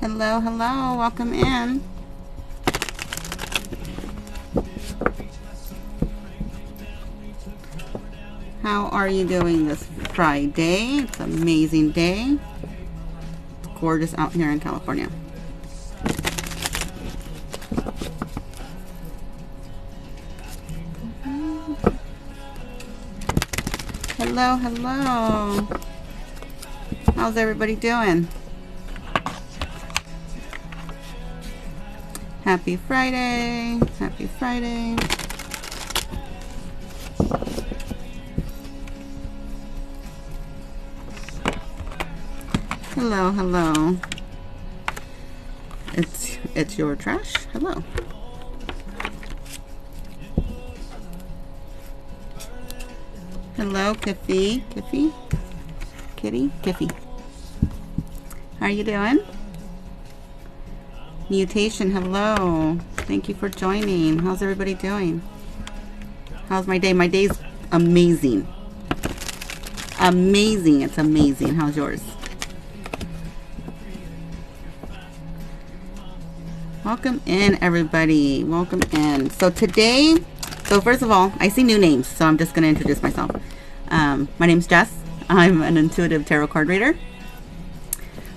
Hello, hello, welcome in. How are you doing this Friday? It's an amazing day. It's gorgeous out here in California. Hello, hello. How's everybody doing? Happy Friday. Happy Friday. Hello, hello. It's your trash. Hello. Hello, Kiffy. Kiffy? Kitty? Kiffy. How are you doing? Mutation, hello. Thank you for joining. How's everybody doing? How's my day? My day's amazing. Amazing. It's amazing. How's yours? Welcome in, everybody. Welcome in. So today, first of all, I see new names, so I'm just going to introduce myself. My name's Jess. I'm an intuitive tarot card reader.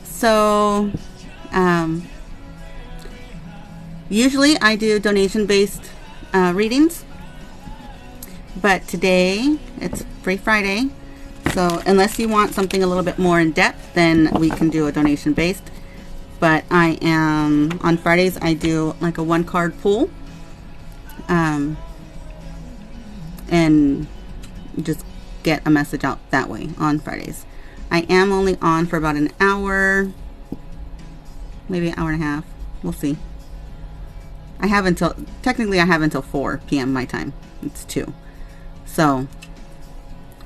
So, usually I do donation-based readings, but today it's Free Friday. So unless you want something a little bit more in depth, then we can do a donation-based. But I am, on Fridays, I do like a one-card pool. And just get a message out that way on Fridays. I am only on for about an hour, maybe an hour and a half. We'll see. I have until 4 p.m. my time. It's 2. So,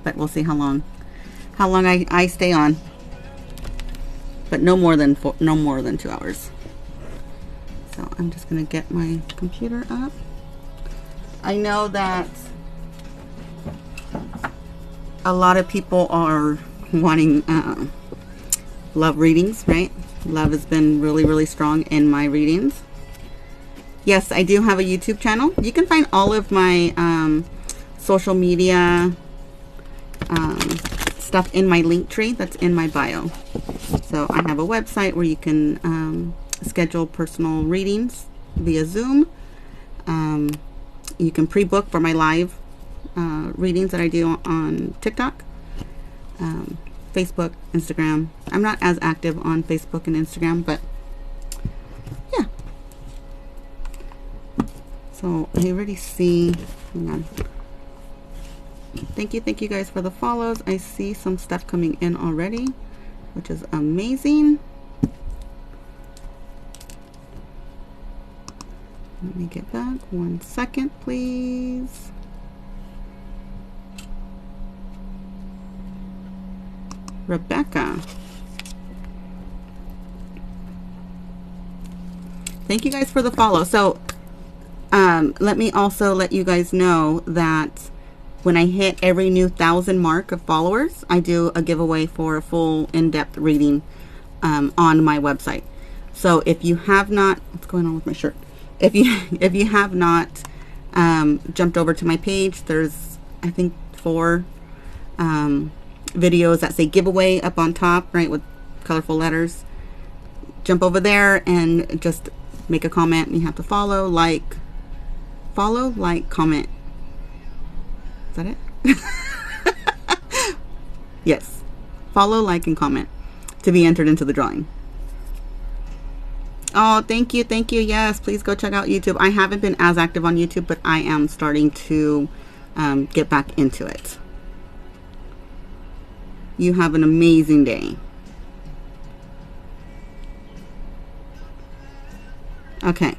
but we'll see how long I stay on. But no more than 2 hours. So I'm just gonna get my computer up. I know that a lot of people are wanting love readings, right? Love has been really, really strong in my readings. Yes, I do have a YouTube channel. You can find all of my social media stuff in my link tree that's in my bio. So I have a website where you can schedule personal readings via Zoom. You can pre-book for my live readings that I do on TikTok, Facebook, Instagram. I'm not as active on Facebook and Instagram, but yeah. So I already see, hang on. Thank you guys for the follows. I see some stuff coming in already, which is amazing. Let me get back 1 second, please. Rebecca. Thank you guys for the follow. So let me also let you guys know that when I hit every new 1,000 mark of followers, I do a giveaway for a full in-depth reading on my website. So if you have not, what's going on with my shirt? If you have not jumped over to my page, there's I think 4 videos that say giveaway up on top, right, with colorful letters. Jump over there and just make a comment. You have to follow, like, comment. Is that it? Yes. Follow, like, and comment to be entered into the drawing. Oh, thank you. Yes, please go check out YouTube. I haven't been as active on YouTube, but I am starting to get back into it. You have an amazing day. Okay,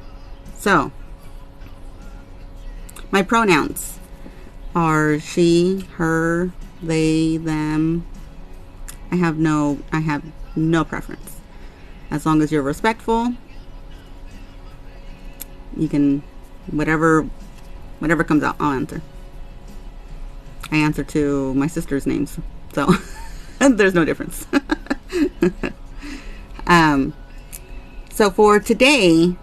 so my pronouns are she, her, they, them. I have no preference. As long as you're respectful, you can, whatever comes out, I'll answer. I answer to my sister's names, so there's no difference. So for today,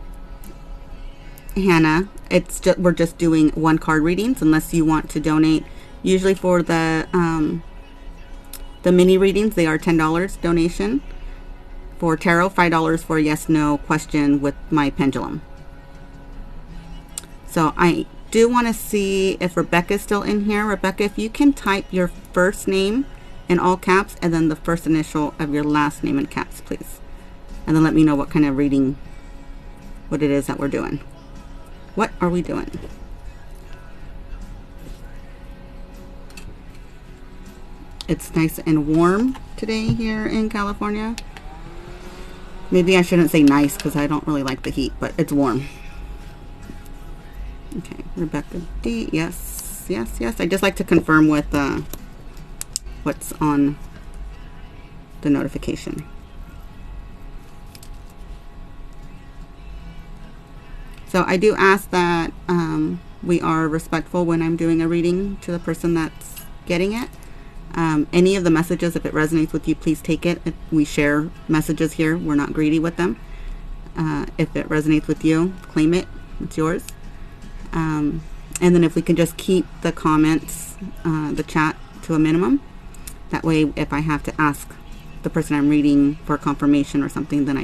Hannah, we're just doing one card readings unless you want to donate. Usually for the mini readings, they are $10 donation. For tarot, $5 for a yes/no question with my pendulum. So I do want to see if Rebecca's still in here. Rebecca, if you can type your first name in all caps and then the first initial of your last name in caps, please. And then let me know what kind of reading, what it is that we're doing. What are we doing? It's nice and warm today here in California. Maybe I shouldn't say nice because I don't really like the heat, but it's warm. Okay, Rebecca D. Yes, yes, yes. I just like to confirm with what's on the notification. So I do ask that we are respectful when I'm doing a reading to the person that's getting it. Any of the messages, if it resonates with you, please take it. If we share messages here, we're not greedy with them. If it resonates with you, claim it. It's yours. And then if we can just keep the comments, the chat to a minimum. That way, if I have to ask the person I'm reading for confirmation or something, then I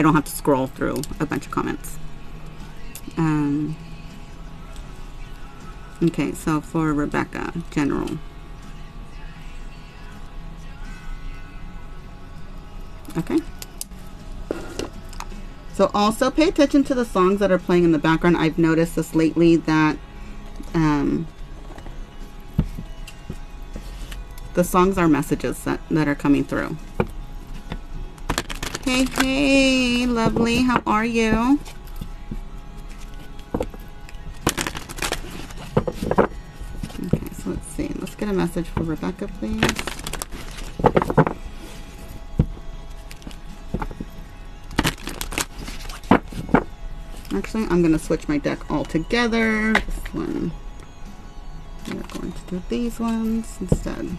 don't have to scroll through a bunch of comments. Okay, so for Rebecca, general. Okay. So also pay attention to the songs that are playing in the background. I've noticed this lately that the songs are messages that are coming through. Hey, hey, lovely. How are you? Okay, so let's see. Let's get a message for Rebecca, please. Actually, I'm going to switch my deck altogether. This one, we're going to do these ones instead.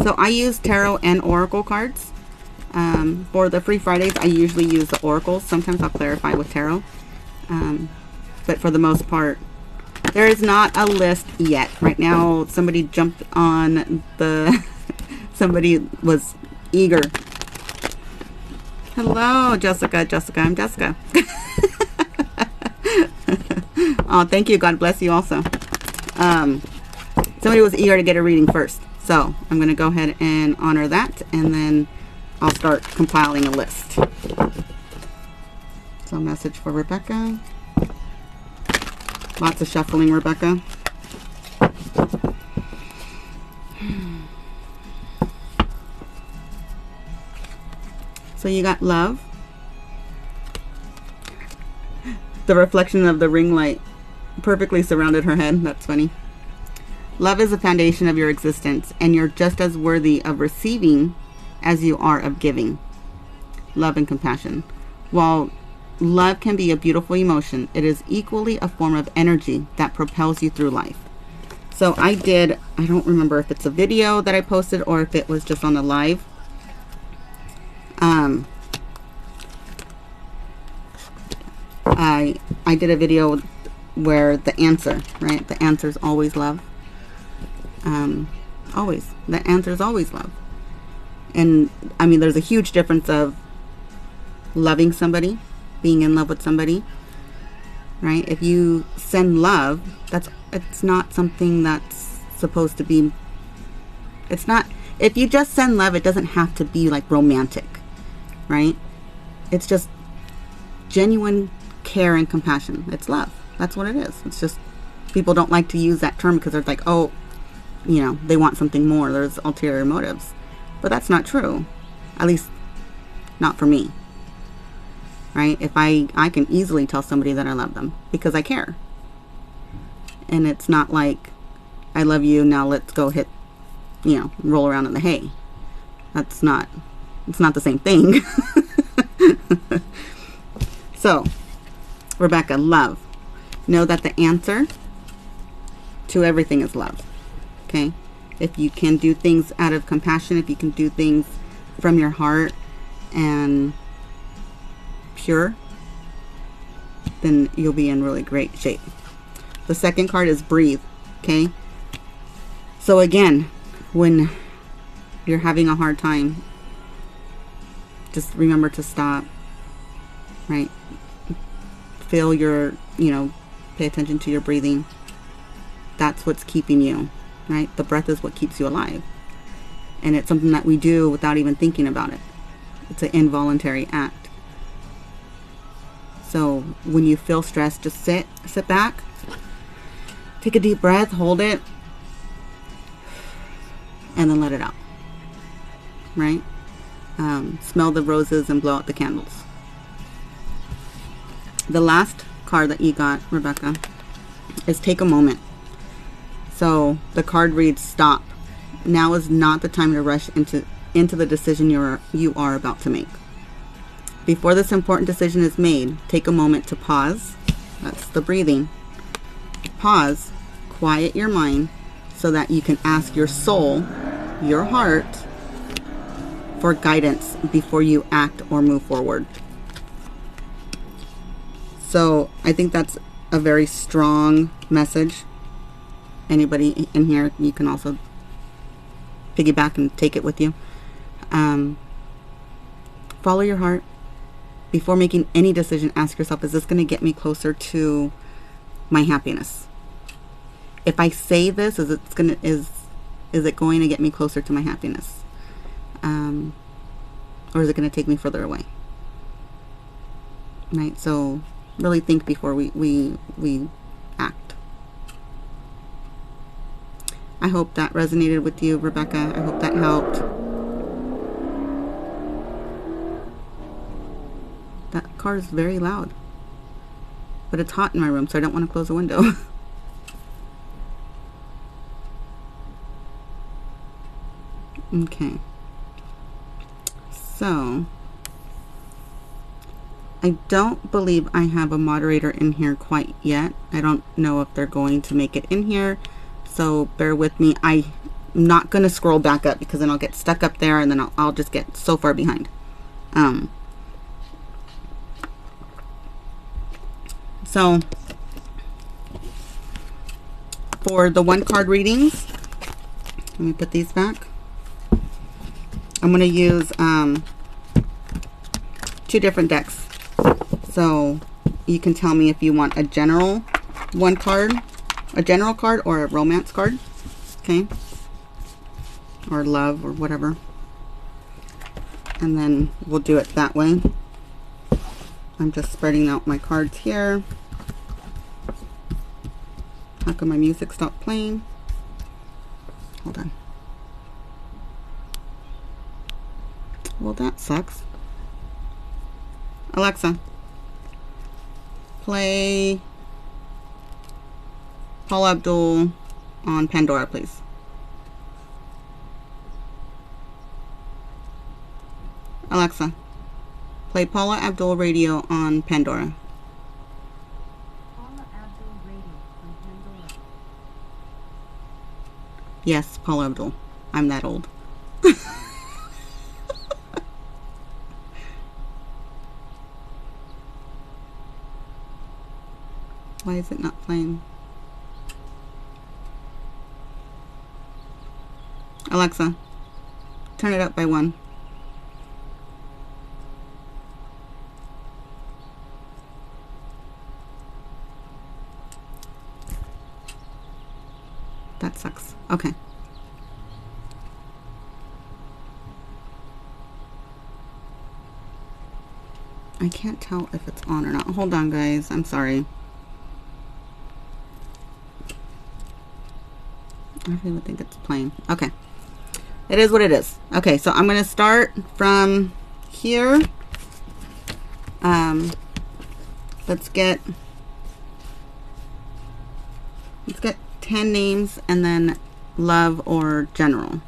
So I use tarot and oracle cards. For the free Fridays, I usually use the oracles. Sometimes I'll clarify with tarot. But for the most part, there is not a list yet. Right now, somebody jumped on the... somebody was eager. Hello, Jessica. Jessica, I'm Jessica. Oh, thank you. God bless you also. Somebody was eager to get a reading first. So I'm going to go ahead and honor that. And then I'll start compiling a list. So message for Rebecca. Lots of shuffling, Rebecca. So you got love. The reflection of the ring light perfectly surrounded her head. That's funny. Love is the foundation of your existence, and you're just as worthy of receiving as you are of giving. Love and compassion. While love can be a beautiful emotion, it is equally a form of energy that propels you through life. So I don't remember if it's a video that I posted or if it was just on a live. I did a video where the answer, right? The answer is always love. Always. The answer is always love. And I mean, there's a huge difference of loving somebody, being in love with somebody, right? If you send love, it's not something that's supposed to be, if you just send love, it doesn't have to be like romantic, right? It's just genuine care and compassion. It's love. That's what it is. It's just people don't like to use that term because they're like, oh, you know, they want something more. There's ulterior motives. But that's not true. At least not for me. Right? If I can easily tell somebody that I love them because I care. And it's not like, I love you, now let's go hit, roll around in the hay. It's not the same thing. So, Rebecca, love. Know that the answer to everything is love. Okay? If you can do things out of compassion, if you can do things from your heart and pure, then you'll be in really great shape. The second card is breathe. Okay, so again, when you're having a hard time, just remember to stop, right? Feel your, pay attention to your breathing. That's what's keeping you, right? The breath is what keeps you alive. And it's something that we do without even thinking about it. It's an involuntary act. So when you feel stressed, just sit back, take a deep breath, hold it, and then let it out, right? Smell the roses and blow out the candles. The last card that you got, Rebecca, is take a moment. So the card reads, stop. Now is not the time to rush into the decision you are about to make. Before this important decision is made, take a moment to pause. That's the breathing. Pause, quiet your mind so that you can ask your soul, your heart, for guidance before you act or move forward. So I think that's a very strong message. Anybody in here, you can also piggyback and take it with you. Follow your heart. Before making any decision, ask yourself, is this going to get me closer to my happiness? If I say this, is it going to get me closer to my happiness? Or is it going to take me further away? Right? So really think before we act. I hope that resonated with you, Rebecca. I hope that helped. That car is very loud. But it's hot in my room, so I don't want to close the window. Okay. So, I don't believe I have a moderator in here quite yet. I don't know if they're going to make it in here. So bear with me. I'm not going to scroll back up because then I'll get stuck up there and then I'll just get so far behind. So for the one card readings, let me put these back. I'm going to use 2 different decks. So you can tell me if you want a general card or a romance card. Okay. Or love or whatever. And then we'll do it that way. I'm just spreading out my cards here. How come my music stopped playing? Hold on. Well, that sucks. Alexa, play Paula Abdul on Pandora, please. Alexa, play Paula Abdul Radio on Pandora. Paula Abdul Radio on Pandora. Yes, Paula Abdul. I'm that old. Why is it not playing? Alexa, turn it up by 1. That sucks. Okay. I can't tell if it's on or not. Hold on, guys. I'm sorry. I really think it's playing. Okay. It is what it is. Okay, so I'm going to start from here. Let's get 10 names and then love or general.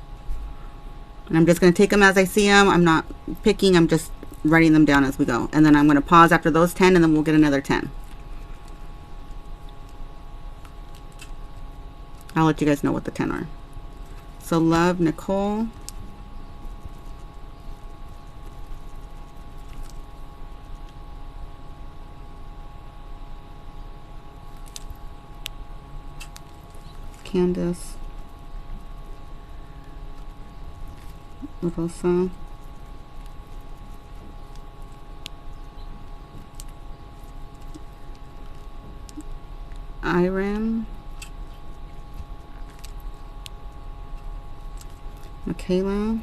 And I'm just going to take them as I see them. I'm not picking. I'm just writing them down as we go. And then I'm going to pause after those 10 and then we'll get another 10. I'll let you guys know what the 10 are. So love, Nicole. Candace, Rosa, Iram, Michaela,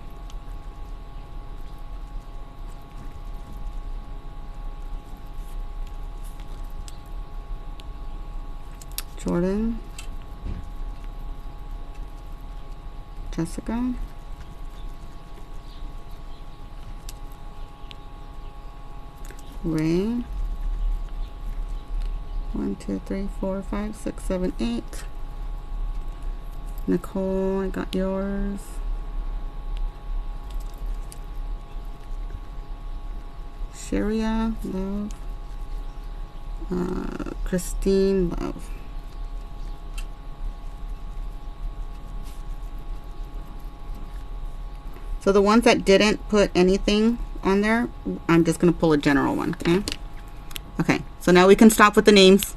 Jordan, Jessica, Ray, 1, 2, 3, 4, 5, 6, 7, 8. Nicole, I got yours. Sharia, love. Christine, love. So the ones that didn't put anything on there, I'm just going to pull a general one, okay? Okay, so now we can stop with the names.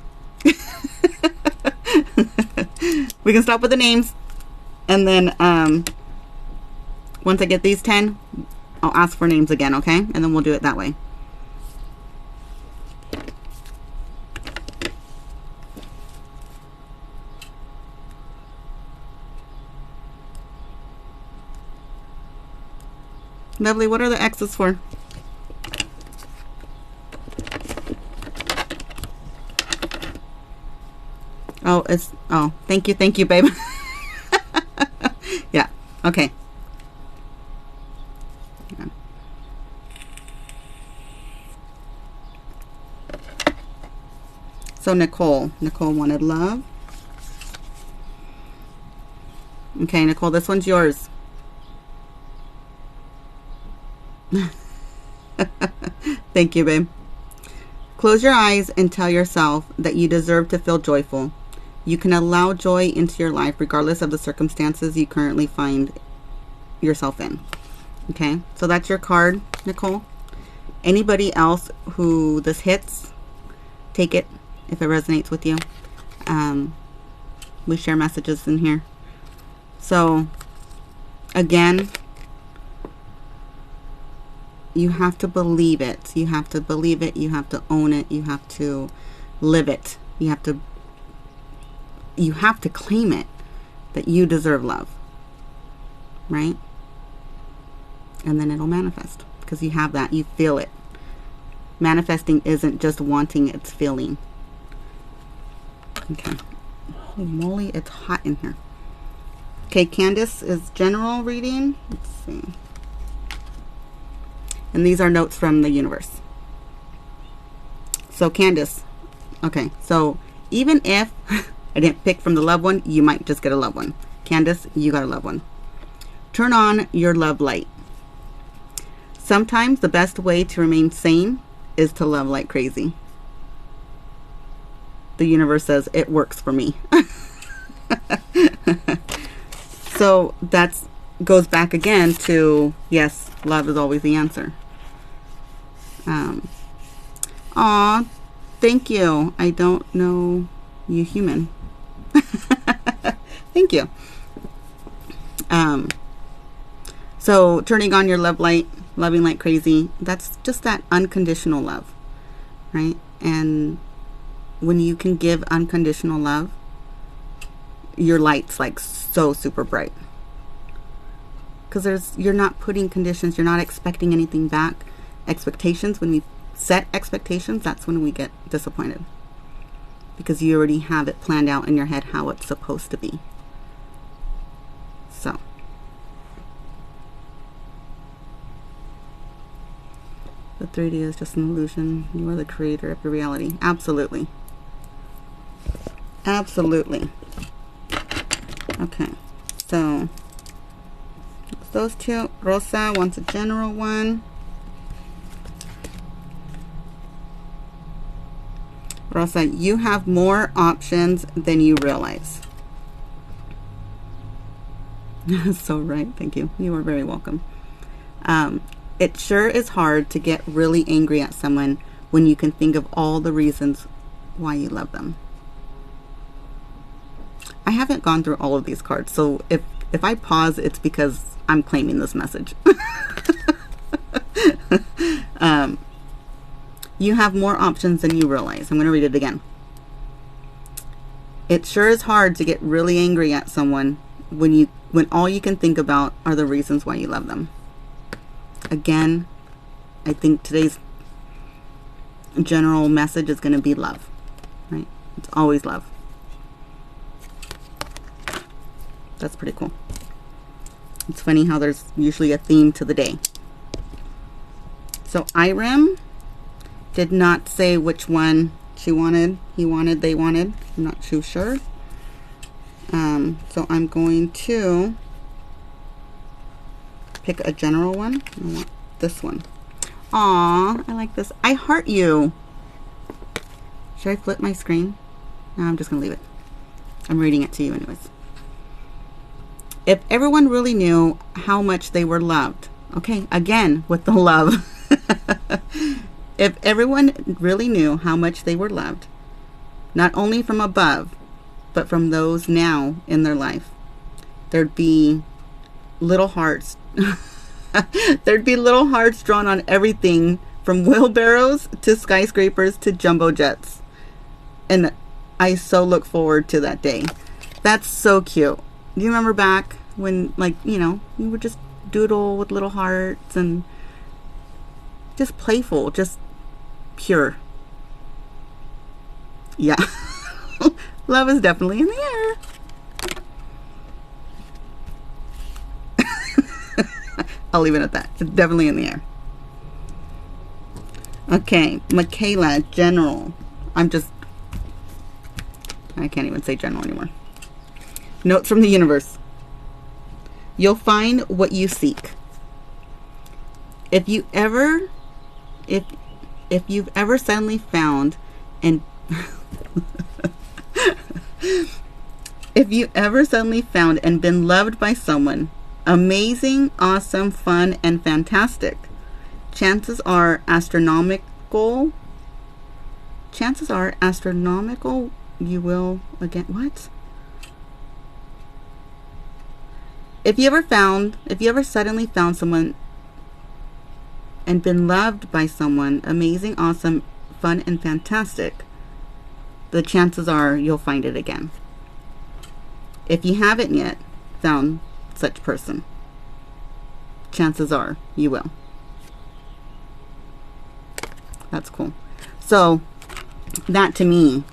We can stop with the names. And then once I get these 10, I'll ask for names again, okay? And then we'll do it that way. Lovely, what are the X's for? Oh, it's, oh, thank you, babe. Yeah, okay. Yeah. So Nicole wanted love. Okay, Nicole, this one's yours. Thank you, babe. Close your eyes and tell yourself that you deserve to feel joyful. You can allow joy into your life regardless of the circumstances you currently find yourself in. Okay, so that's your card, Nicole. Anybody else who this hits, take it if it resonates with you. We share messages in here. So, again, you have to believe it. You have to believe it. You have to own it. You have to live it. You have to claim it, that you deserve love, right? And then it'll manifest because you have that. You feel it. Manifesting isn't just wanting, it's feeling. Okay. Holy moly, it's hot in here. Okay, Candace is general reading. Let's see. And these are notes from the universe. So Candace, okay, so even if I didn't pick from the loved one, you might just get a loved one. Candace, you got a loved one. Turn on your love light. Sometimes the best way to remain sane is to love like crazy. The universe says it works for me. So that's goes back again to, yes, love is always the answer. Aw, thank you. I don't know you human. Thank you. So turning on your love light, loving like crazy, that's just that unconditional love, right? And when you can give unconditional love, your light's like so super bright. Because you're not putting conditions, you're not expecting anything back. Expectations, when we set expectations, that's when we get disappointed. Because you already have it planned out in your head how it's supposed to be. So. The 3D is just an illusion. You are the creator of your reality. Absolutely. Absolutely. Okay. So, those two. Rosa wants a general one. Rosa, you have more options than you realize. So right. Thank you. You are very welcome. It sure is hard to get really angry at someone when you can think of all the reasons why you love them. I haven't gone through all of these cards, so if I pause, it's because I'm claiming this message. You have more options than you realize. I'm going to read it again. It sure is hard to get really angry at someone when all you can think about are the reasons why you love them. Again, I think today's general message is going to be love, right? It's always love. That's pretty cool. It's funny how there's usually a theme to the day. So Irem did not say which one she wanted, he wanted, they wanted. I'm not too sure. So I'm going to pick a general one. I want this one. Aw, I like this. I heart you. Should I flip my screen? No, I'm just going to leave it. I'm reading it to you anyways. If everyone really knew how much they were loved. Okay, again with the love. If everyone really knew how much they were loved, not only from above, but from those now in their life, there'd be little hearts. There'd be little hearts drawn on everything from wheelbarrows to skyscrapers to jumbo jets. And I so look forward to that day. That's so cute. Do you remember back when, like, you know, you would just doodle with little hearts and just playful, just pure. Yeah. Love is definitely in the air. I'll leave it at that. It's definitely in the air. Okay, Michaela, general. I can't even say general anymore. Notes from the universe. You'll find what you seek. If you've ever suddenly found and if you ever suddenly found and been loved by someone amazing, awesome, fun, and fantastic, chances are astronomical you will again. What? If you ever suddenly found someone and been loved by someone amazing, awesome, fun, and fantastic, the chances are you'll find it again. If you haven't yet found such person, chances are you will. That's cool. So that to me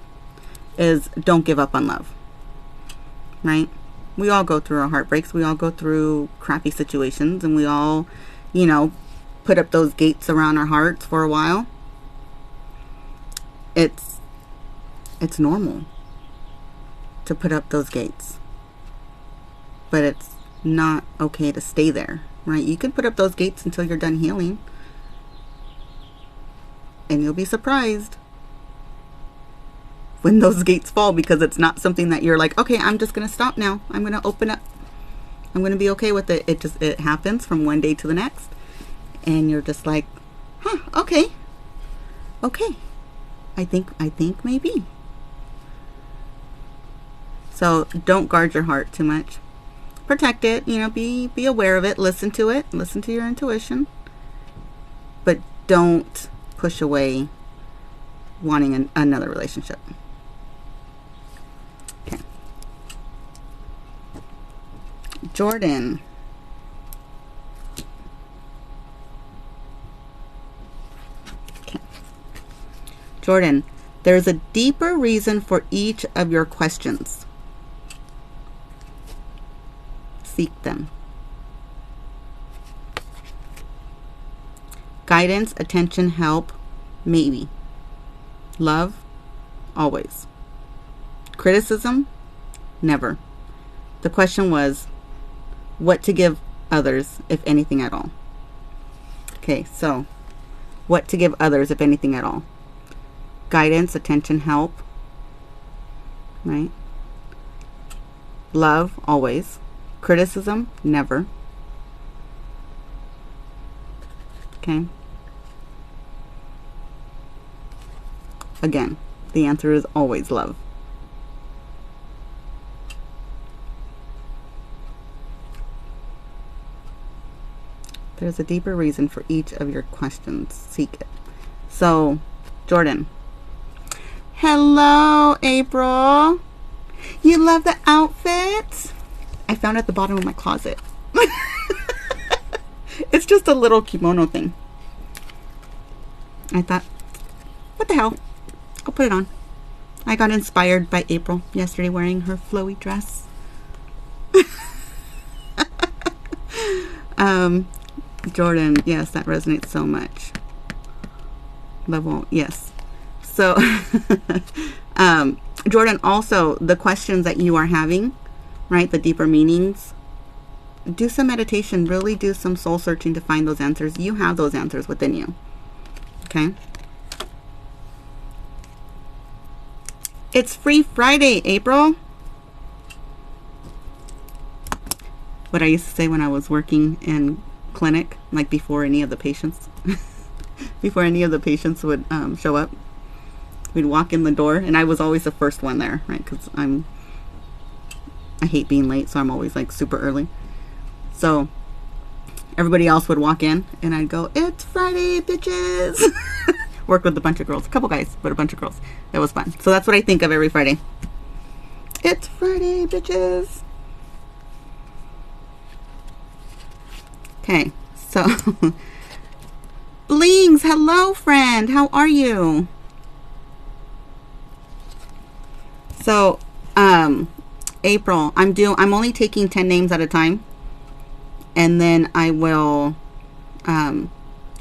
is don't give up on love, right? We all go through our heartbreaks. We all go through crappy situations, and we all, you know, put up those gates around our hearts for a while. It's normal to put up those gates, but it's not okay to stay there, right? You can put up those gates until you're done healing, and you'll be surprised when those gates fall, because it's not something that you're like, okay, I'm just gonna stop now, I'm gonna open up, I'm gonna be okay with it. It happens from one day to the next, and you're just like, huh, okay, I think maybe. So don't guard your heart too much. Protect it, you know, be aware of it, listen to it, listen to your intuition, but don't push away wanting another relationship. Okay. Jordan. Okay. Jordan, there's a deeper reason for each of your questions. Seek them. Guidance, attention, help, maybe. Love, always. Criticism, never. The question was, what to give others, if anything at all. Okay, so, what to give others, if anything at all. Guidance, attention, help, right? Love, always. Criticism, never. Okay. Again, the answer is always love. There's a deeper reason for each of your questions. Seek it. So, Jordan. Hello, April. You love the outfit? I found it at the bottom of my closet. It's just a little kimono thing. I thought, what the hell? I'll put it on. I got inspired by April yesterday wearing her flowy dress. Jordan, yes, that resonates so much. Love won't, yes. So, Jordan, also the questions that you are having, right? The deeper meanings. Do some meditation. Really do some soul searching to find those answers. You have those answers within you. Okay. It's Free Friday, April. What I used to say when I was working in clinic, like before any of the patients, before any of the patients would show up, we'd walk in the door, and I was always the first one there, right? Because I hate being late, so I'm always like super early. So everybody else would walk in, and I'd go, "It's Friday, bitches." Worked with a bunch of girls, a couple guys, but a bunch of girls. That was fun. So that's what I think of every Friday. It's Friday, bitches. Okay, so Blings, hello, friend. How are you? So, April, I'm only taking 10 names at a time, and then I will.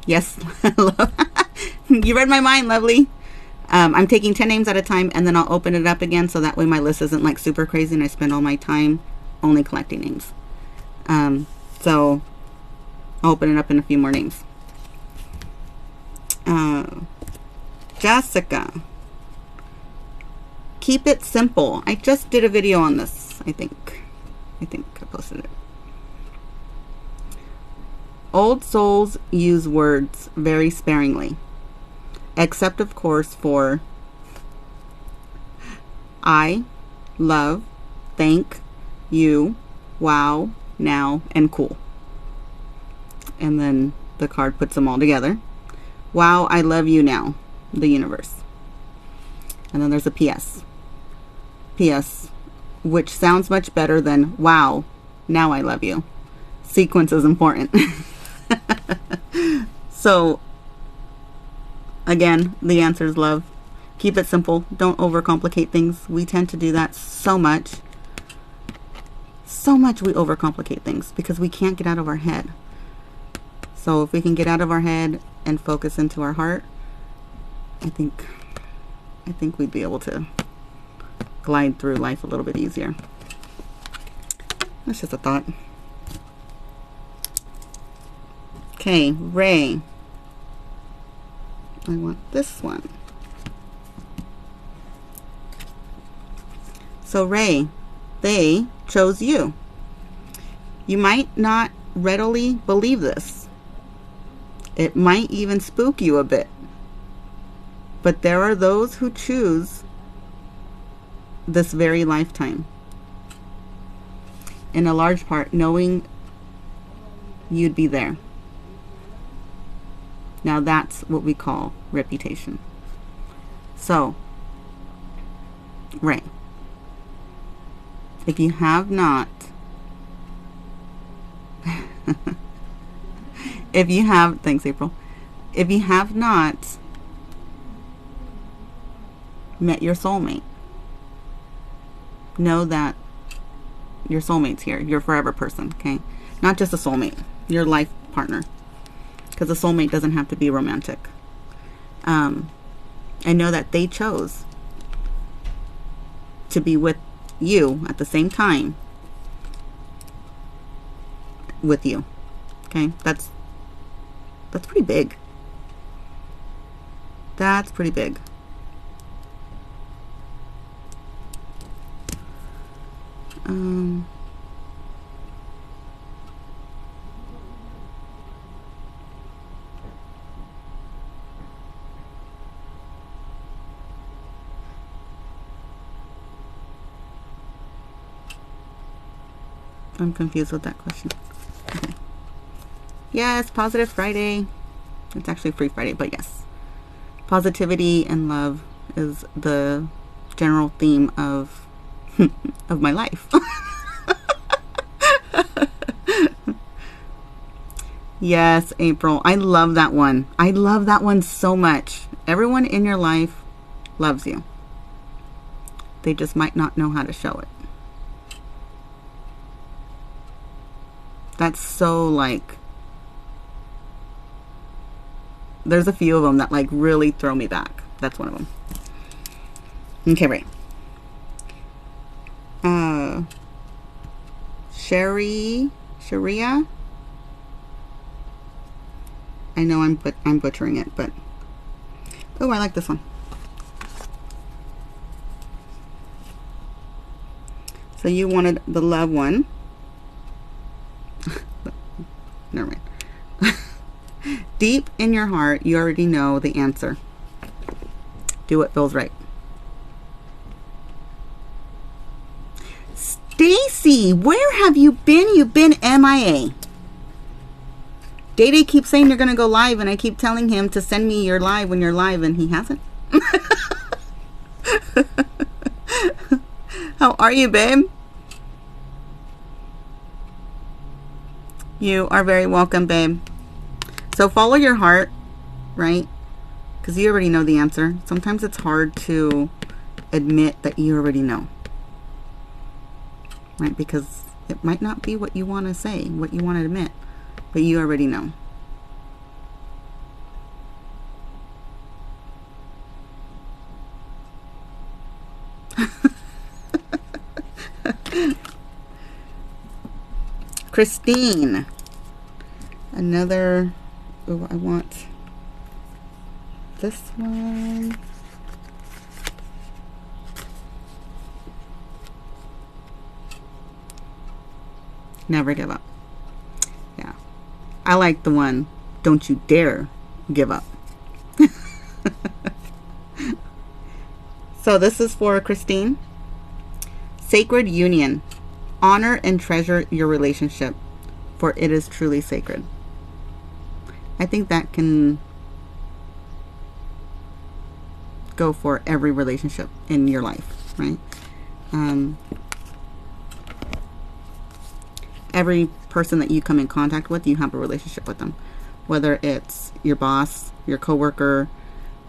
Yes, hello. You read my mind, lovely. I'm taking 10 names at a time, and then I'll open it up again, so that way my list isn't like super crazy and I spend all my time only collecting names. So I'll open it up in a few more names. Jessica, keep it simple. I just did a video on this. I think I posted it. Old souls use words very sparingly, except of course for I, love, thank, you, wow, now, and cool. And then the card puts them all together. Wow, I love you now, the universe. And then there's a PS. PS, which sounds much better than wow, now I love you. Sequence is important. So, again, the answer is love. Keep it simple. Don't overcomplicate things. We tend to do that so much. So much we overcomplicate things because we can't get out of our head. So if we can get out of our head and focus into our heart, I think we'd be able to glide through life a little bit easier. That's just a thought. Okay, Ray. I want this one. So Ray, they chose you. You might not readily believe this. It might even spook you a bit. But there are those who choose this very lifetime. In a large part, knowing you'd be there. Now that's what we call reputation. So, Ray, if you have not, thanks April, if you have not met your soulmate, know that your soulmate's here, your forever person, okay? Not just a soulmate, your life partner. Because a soulmate doesn't have to be romantic. And know that they chose to be with you at the same time with you. Okay? That's pretty big. That's pretty big. I'm confused with that question. Okay. Yes, Positive Friday. It's actually Free Friday, but yes. Positivity and love is the general theme of of my life. Yes, April. I love that one. I love that one so much. Everyone in your life loves you. They just might not know how to show it. That's so like, there's a few of them that like really throw me back. That's one of them. Okay, right. Sharia. I know I'm butchering it, but oh, I like this one. So you wanted the love one. Never mind. Deep in your heart, you already know the answer. Do what feels right. Stacy, where have you been? You've been MIA. Day Day keeps saying you're going to go live, and I keep telling him to send me your live when you're live, and he hasn't. How are you, babe? You are very welcome, babe. So follow your heart, right? Because you already know the answer. Sometimes it's hard to admit that you already know. Right? Because it might not be what you want to say, what you want to admit, but you already know. Christine. Another, oh, I want this one. Never give up. Yeah. I like the one, don't you dare give up. So this is for Christine. Sacred union. Honor and treasure your relationship, for it is truly sacred. I think that can go for every relationship in your life, right? Every person that you come in contact with, you have a relationship with them. Whether it's your boss, your coworker,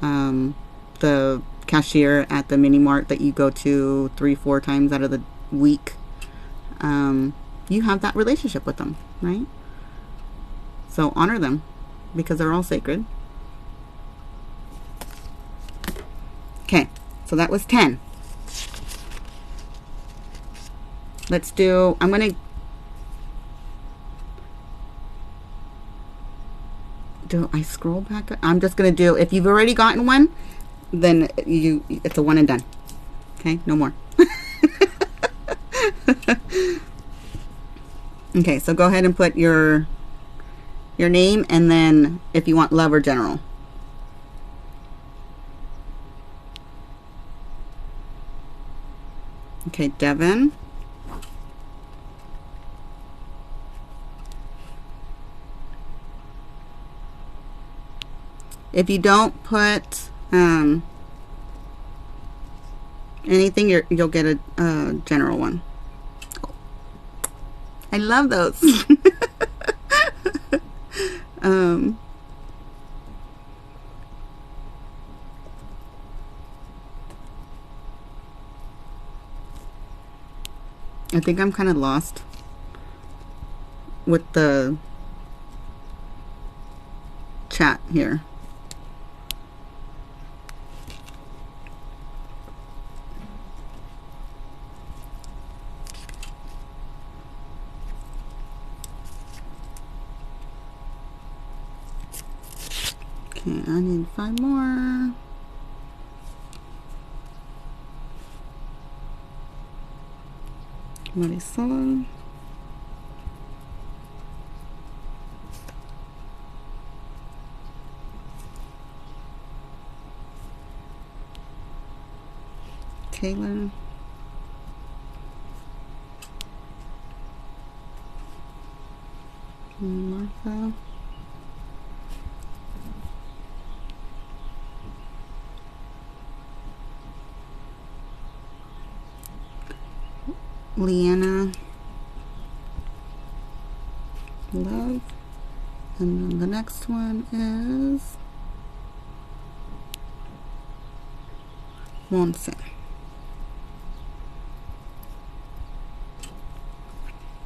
the cashier at the mini mart that you go to 3-4 times out of the week. You have that relationship with them, right? So honor them because they're all sacred. Okay, so that was 10. Let's do, I'm going to do, I scroll back? I'm just going to do, if you've already gotten one, then it's a one and done. Okay, no more. Okay, so go ahead and put your name, and then if you want love or general. Okay, Devin. If you don't put anything, you'll get a general one. I love those. I think I'm kind of lost with the chat here. Okay, I need 5 more. Marisol. Kaylin. Martha. Leanna, love. And then the next one is Monse.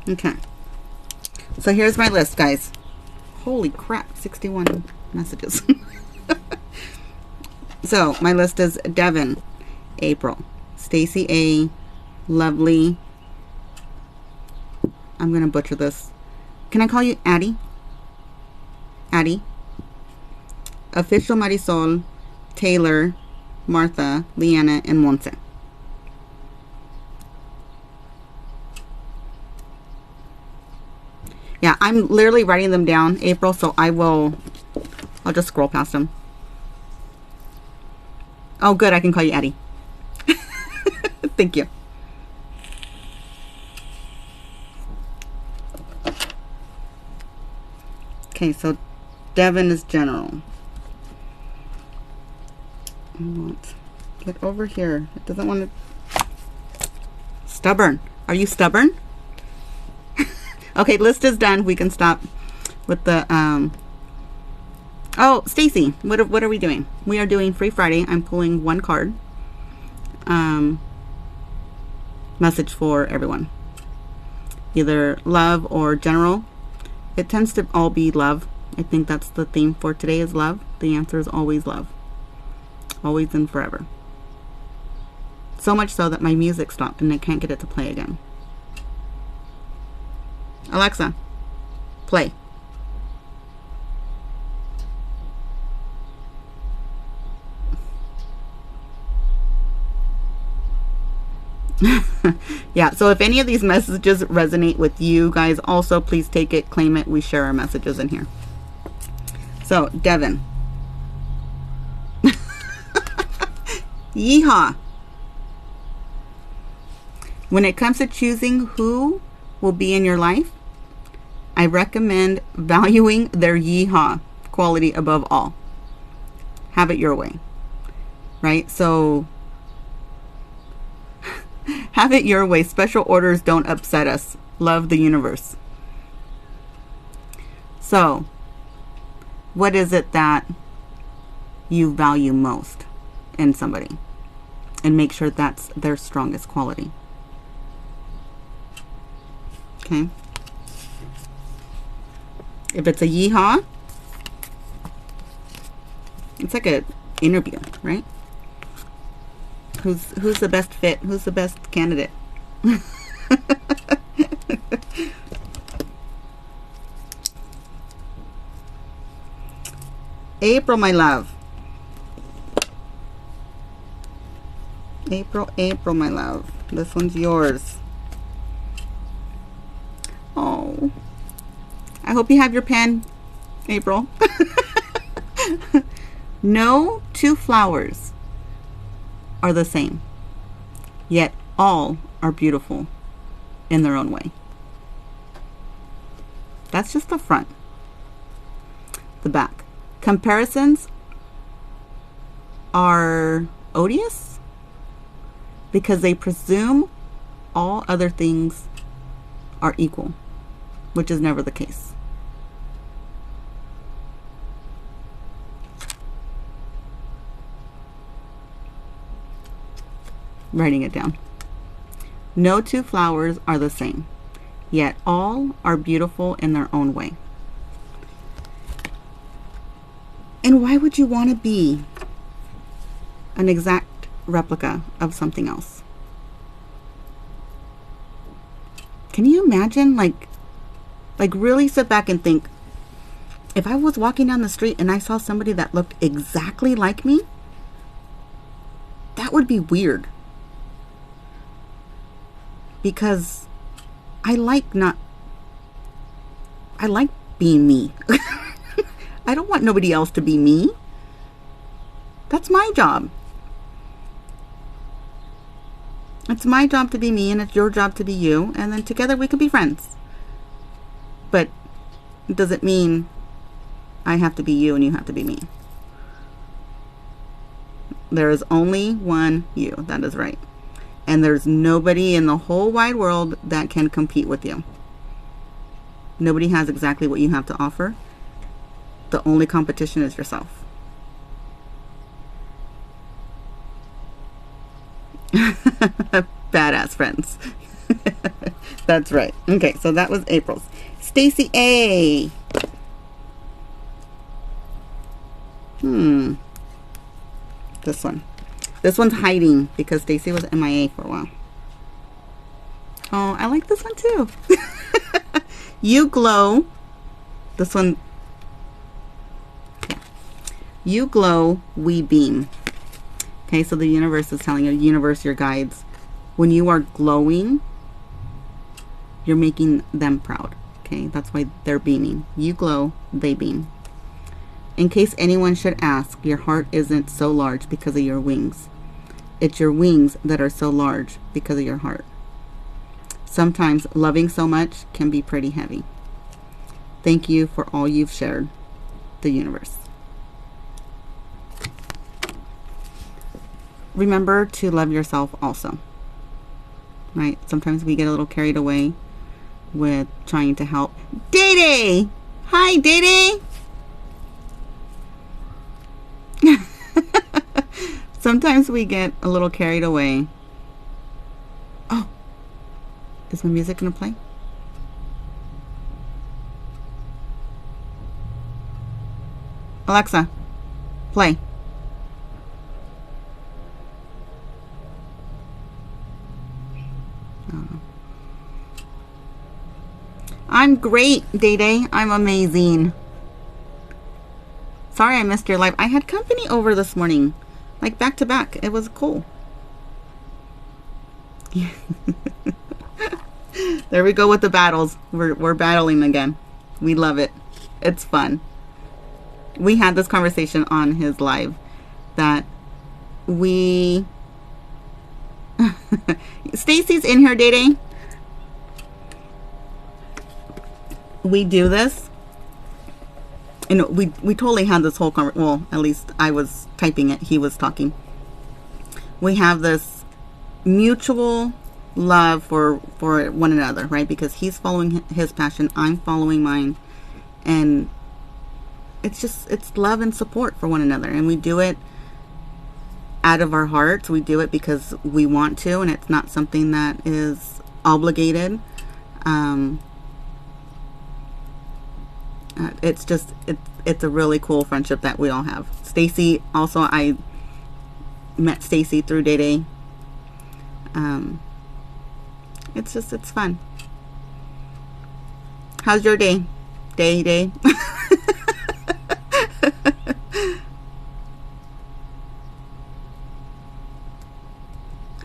Okay. So here's my list, guys. Holy crap, 61 messages. So my list is Devin, April, Stacy A, Lovely. I'm going to butcher this. Can I call you Addie? Addie. Official Marisol, Taylor, Martha, Leanna, and Monse. Yeah, I'm literally writing them down, April, so I'll just scroll past them. Oh, good, I can call you Addie. Thank you. Okay, so Devin is general. I want get over here. It doesn't want to. Stubborn. Are you stubborn? Okay, list is done. We can stop with the Oh, Stacy, what are we doing? We are doing Free Friday. I'm pulling one card. Message for everyone. Either love or general. It tends to all be love. I think that's the theme for today is love. The answer is always love. Always and forever. So much so that my music stopped and I can't get it to play again. Alexa, play. Yeah, so if any of these messages resonate with you guys, also please take it, claim it. We share our messages in here. So, Devin. Yeehaw. When it comes to choosing who will be in your life, I recommend valuing their yeehaw quality above all. Have it your way. Right? So, have it your way. Special orders don't upset us. Love the universe. So, what is it that you value most in somebody? And make sure that's their strongest quality. Okay. If it's a yeehaw, it's like an interview, right? Who's the best fit? Who's the best candidate? April, my love. April, my love. This one's yours. Oh. I hope you have your pen, April. No two flowers are the same, yet all are beautiful in their own way. That's just the front. The back. Comparisons are odious because they presume all other things are equal, which is never the case. Writing it down. No two flowers are the same, yet all are beautiful in their own way. And why would you want to be an exact replica of something else? Can you imagine, like really sit back and think, if I was walking down the street and I saw somebody that looked exactly like me, that would be weird. Because I like being me. I don't want nobody else to be me. That's my job. It's my job to be me, and it's your job to be you, and then together we could be friends. But does it mean I have to be you and you have to be me? There is only one you. That is right. And there's nobody in the whole wide world that can compete with you. Nobody has exactly what you have to offer. The only competition is yourself. Badass friends. That's right. Okay, so that was April's. Stacy A. This one. This one's hiding because Stacy was MIA for a while. Oh, I like this one too. You glow. This one. You glow, we beam. Okay, so the universe is telling you, universe, your guides, when you are glowing, you're making them proud. Okay, that's why they're beaming. You glow, they beam. In case anyone should ask, your heart isn't so large because of your wings. It's your wings that are so large because of your heart. Sometimes loving so much can be pretty heavy. Thank you for all you've shared, the universe. Remember to love yourself also. Right? Sometimes we get a little carried away with trying to help. Day-Day! Hi, Day-Day! Sometimes we get a little carried away. Oh, is my music gonna play? Alexa, play. Oh. I'm great, Day-Day. I'm amazing. Sorry I missed your live. I had company over this morning. Like back to back. It was cool. There we go with the battles. We're battling again. We love it. It's fun. We had this conversation on his live that we Stacy's in here, Day-Day. We do this. And we totally had this whole conversation. Well, at least I was typing it. He was talking. We have this mutual love for one another, right? Because he's following his passion. I'm following mine. And it's love and support for one another. And we do it out of our hearts. We do it because we want to. And it's not something that is obligated. It's a really cool friendship that we all have. Stacy, also, I met Stacy through Day-Day. It's fun. How's your day? Day-Day?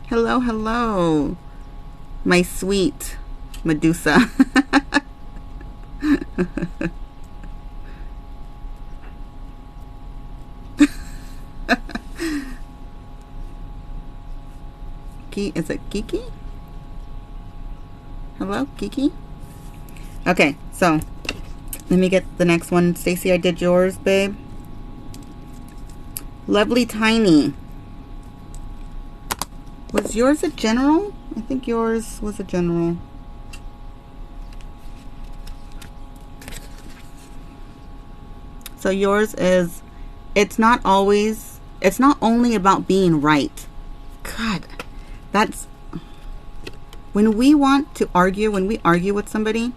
Hello, hello. My sweet Medusa. Is it Kiki? Hello, Kiki? Okay, so let me get the next one. Stacy, I did yours, babe. Lovely Tiny. Was yours a general? I think yours was a general. So yours is, it's not only about being right. God. That's when we want to argue, when we argue with somebody.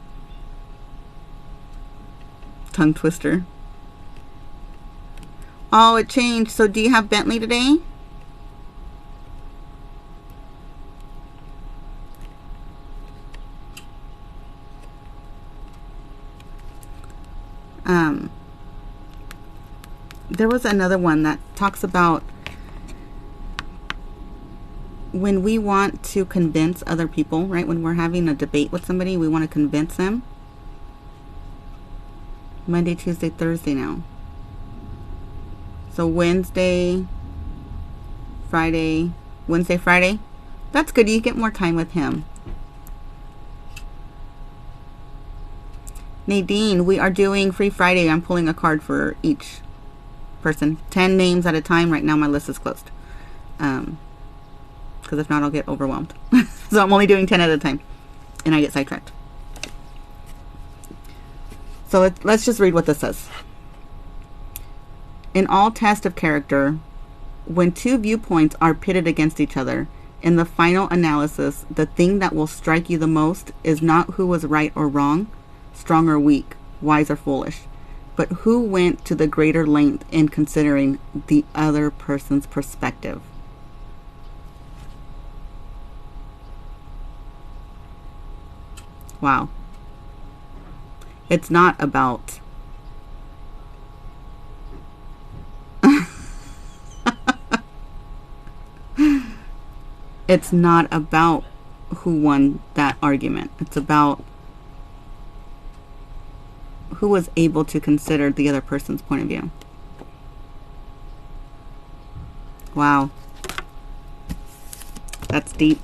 Tongue twister. Oh, it changed. So do you have Bentley today? There was another one that talks about when we want to convince other people, right? When we're having a debate with somebody, we want to convince them. Monday, Tuesday, Thursday now. So Wednesday, Friday. That's good. You get more time with him. Nadine, we are doing Free Friday. I'm pulling a card for each person. 10 names at a time. Right now my list is closed. because if not, I'll get overwhelmed. So I'm only doing 10 at a time, and I get sidetracked. So let's just read what this says. In all tests of character, when two viewpoints are pitted against each other, in the final analysis, the thing that will strike you the most is not who was right or wrong, strong or weak, wise or foolish, but who went to the greater length in considering the other person's perspective. Wow. It's not about it's not about who won that argument. It's about who was able to consider the other person's point of view. Wow. That's deep.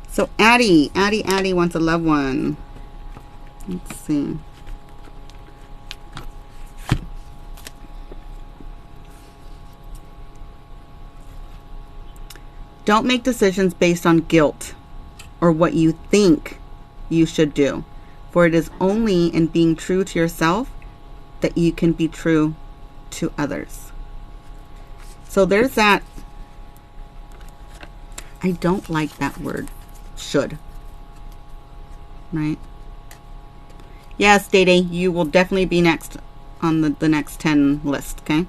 So Addie wants a loved one. Let's see. Don't make decisions based on guilt or what you think you should do, for it is only in being true to yourself that you can be true to others. So there's that. I don't like that word, should. Right? Yes, Day Day, you will definitely be next on the next 10 list, okay?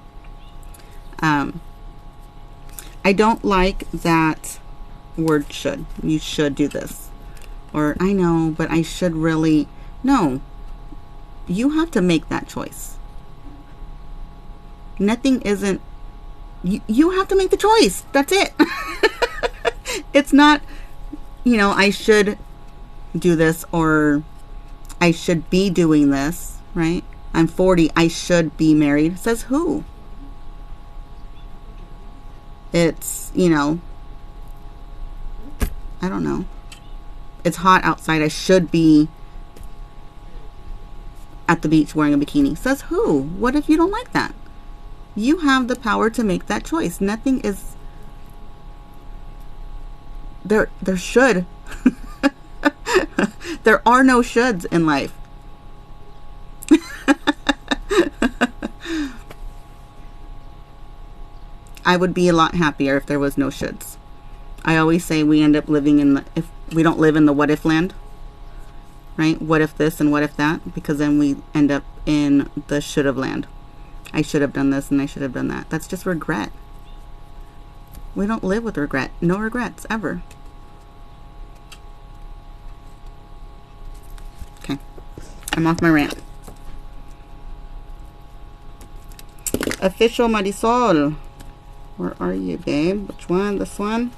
I don't like that word should. You should do this. Or I know, but I should really. No. You have to make that choice. Nothing isn't. You have to make the choice. That's it. It's not, I should do this or I should be doing this, right? I'm 40. I should be married. Says who? It's, I don't know. It's hot outside. I should be at the beach wearing a bikini. Says who? What if you don't like that? You have the power to make that choice. Nothing is there should. There are no shoulds in life. I would be a lot happier if there was no shoulds. I always say we end up living if we don't live in the what if land, right? What if this and what if that? Because then we end up in the should have land. I should have done this and I should have done that. That's just regret. We don't live with regret. No regrets, ever. Okay. I'm off my rant. Official Marisol. Where are you, babe? Which one? This one?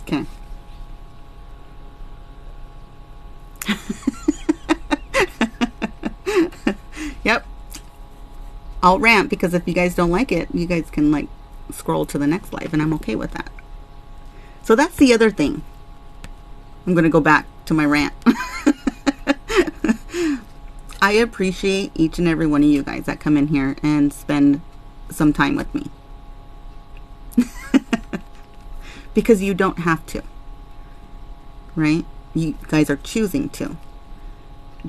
Okay. Yep. I'll rant because if you guys don't like it, you guys can scroll to the next live and I'm okay with that. So that's the other thing. I'm going to go back to my rant. I appreciate each and every one of you guys that come in here and spend some time with me. Because you don't have to. Right? You guys are choosing to.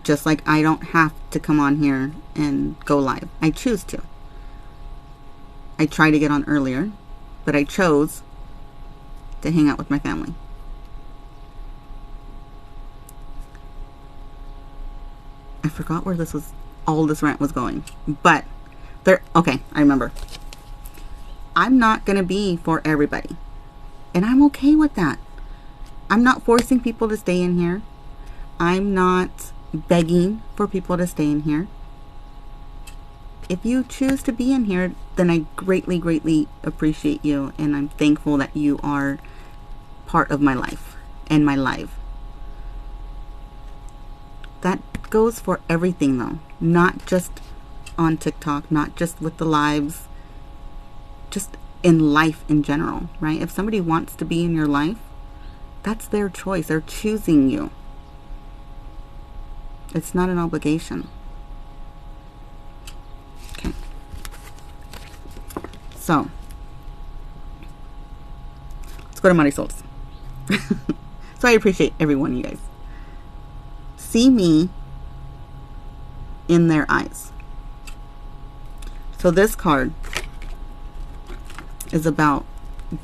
Just like I don't have to come on here and go live. I choose to. I try to get on earlier, but I chose to hang out with my family. I forgot where all this rant was going. But, okay, I remember. I'm not going to be for everybody. And I'm okay with that. I'm not forcing people to stay in here. I'm not begging for people to stay in here. If you choose to be in here, then I greatly, greatly appreciate you. And I'm thankful that you are part of my life and my life. That goes for everything though. Not just on TikTok, not just with the lives, just in life in general, right? If somebody wants to be in your life, that's their choice. They're choosing you. It's not an obligation. Okay. So, let's go to Marisol's. So I appreciate every one of you guys. See me in their eyes. So this card is about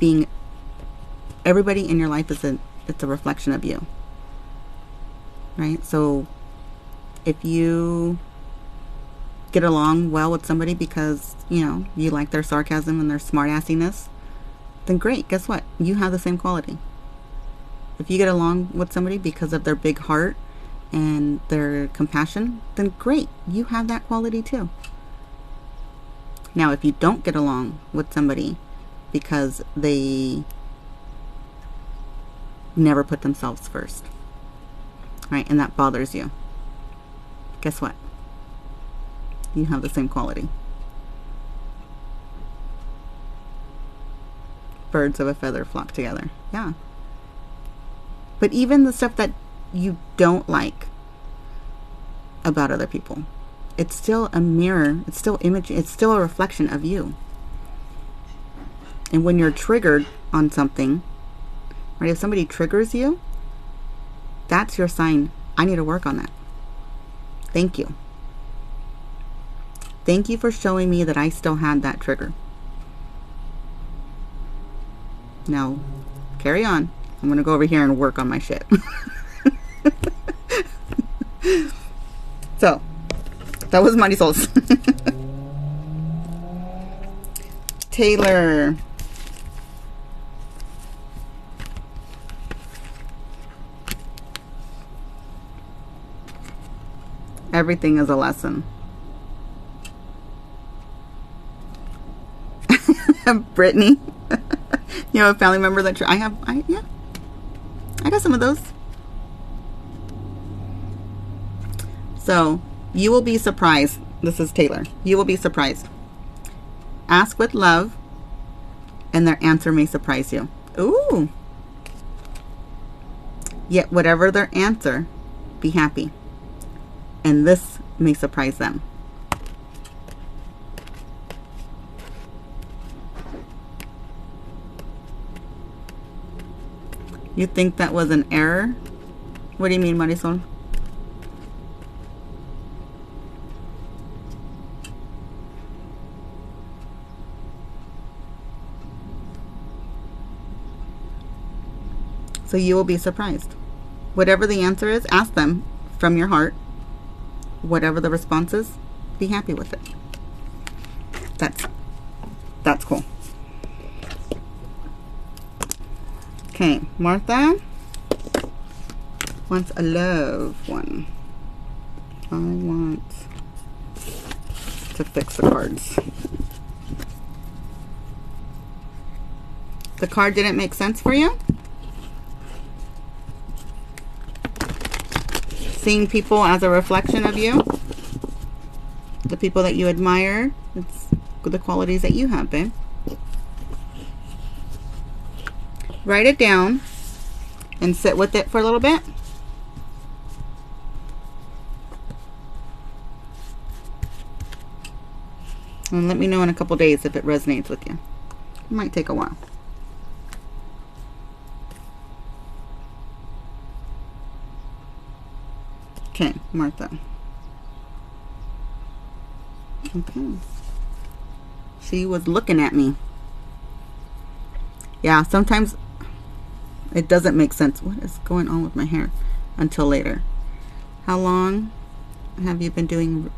being, everybody in your life is it's a reflection of you. Right? So if you get along well with somebody because, you know, you like their sarcasm and their smartassiness, then great. Guess what? You have the same quality. If you get along with somebody because of their big heart and their compassion, then great. You have that quality too. Now, if you don't get along with somebody because they never put themselves first, right, and that bothers you, guess what? You have the same quality. Birds of a feather flock together. Yeah. But even the stuff that you don't like about other people, it's still a mirror, it's still image, it's still a reflection of you. And when you're triggered on something, right, if somebody triggers you, that's your sign. I need to work on that. Thank you. Thank you for showing me that I still had that trigger. Now, carry on. I'm going to go over here and work on my shit. So, that was Money Souls. Taylor. Everything is a lesson. Brittany. You know, a family member that yeah. I got some of those. So, you will be surprised. This is Taylor. You will be surprised. Ask with love, and their answer may surprise you. Ooh. Yet, whatever their answer, be happy. And this may surprise them. You think that was an error? What do you mean, Marisol? So you will be surprised. Whatever the answer is, ask them from your heart. Whatever the response is, be happy with it. That's cool. Okay, Martha wants a love one. I want to fix the cards. The card didn't make sense for you? Seeing people as a reflection of you? The people that you admire? It's the qualities that you have, babe. Write it down and sit with it for a little bit. And let me know in a couple days if it resonates with you. It might take a while. Okay, Martha. Okay. She was looking at me. Yeah, sometimes it doesn't make sense. What is going on with my hair? Until later. How long have you been doing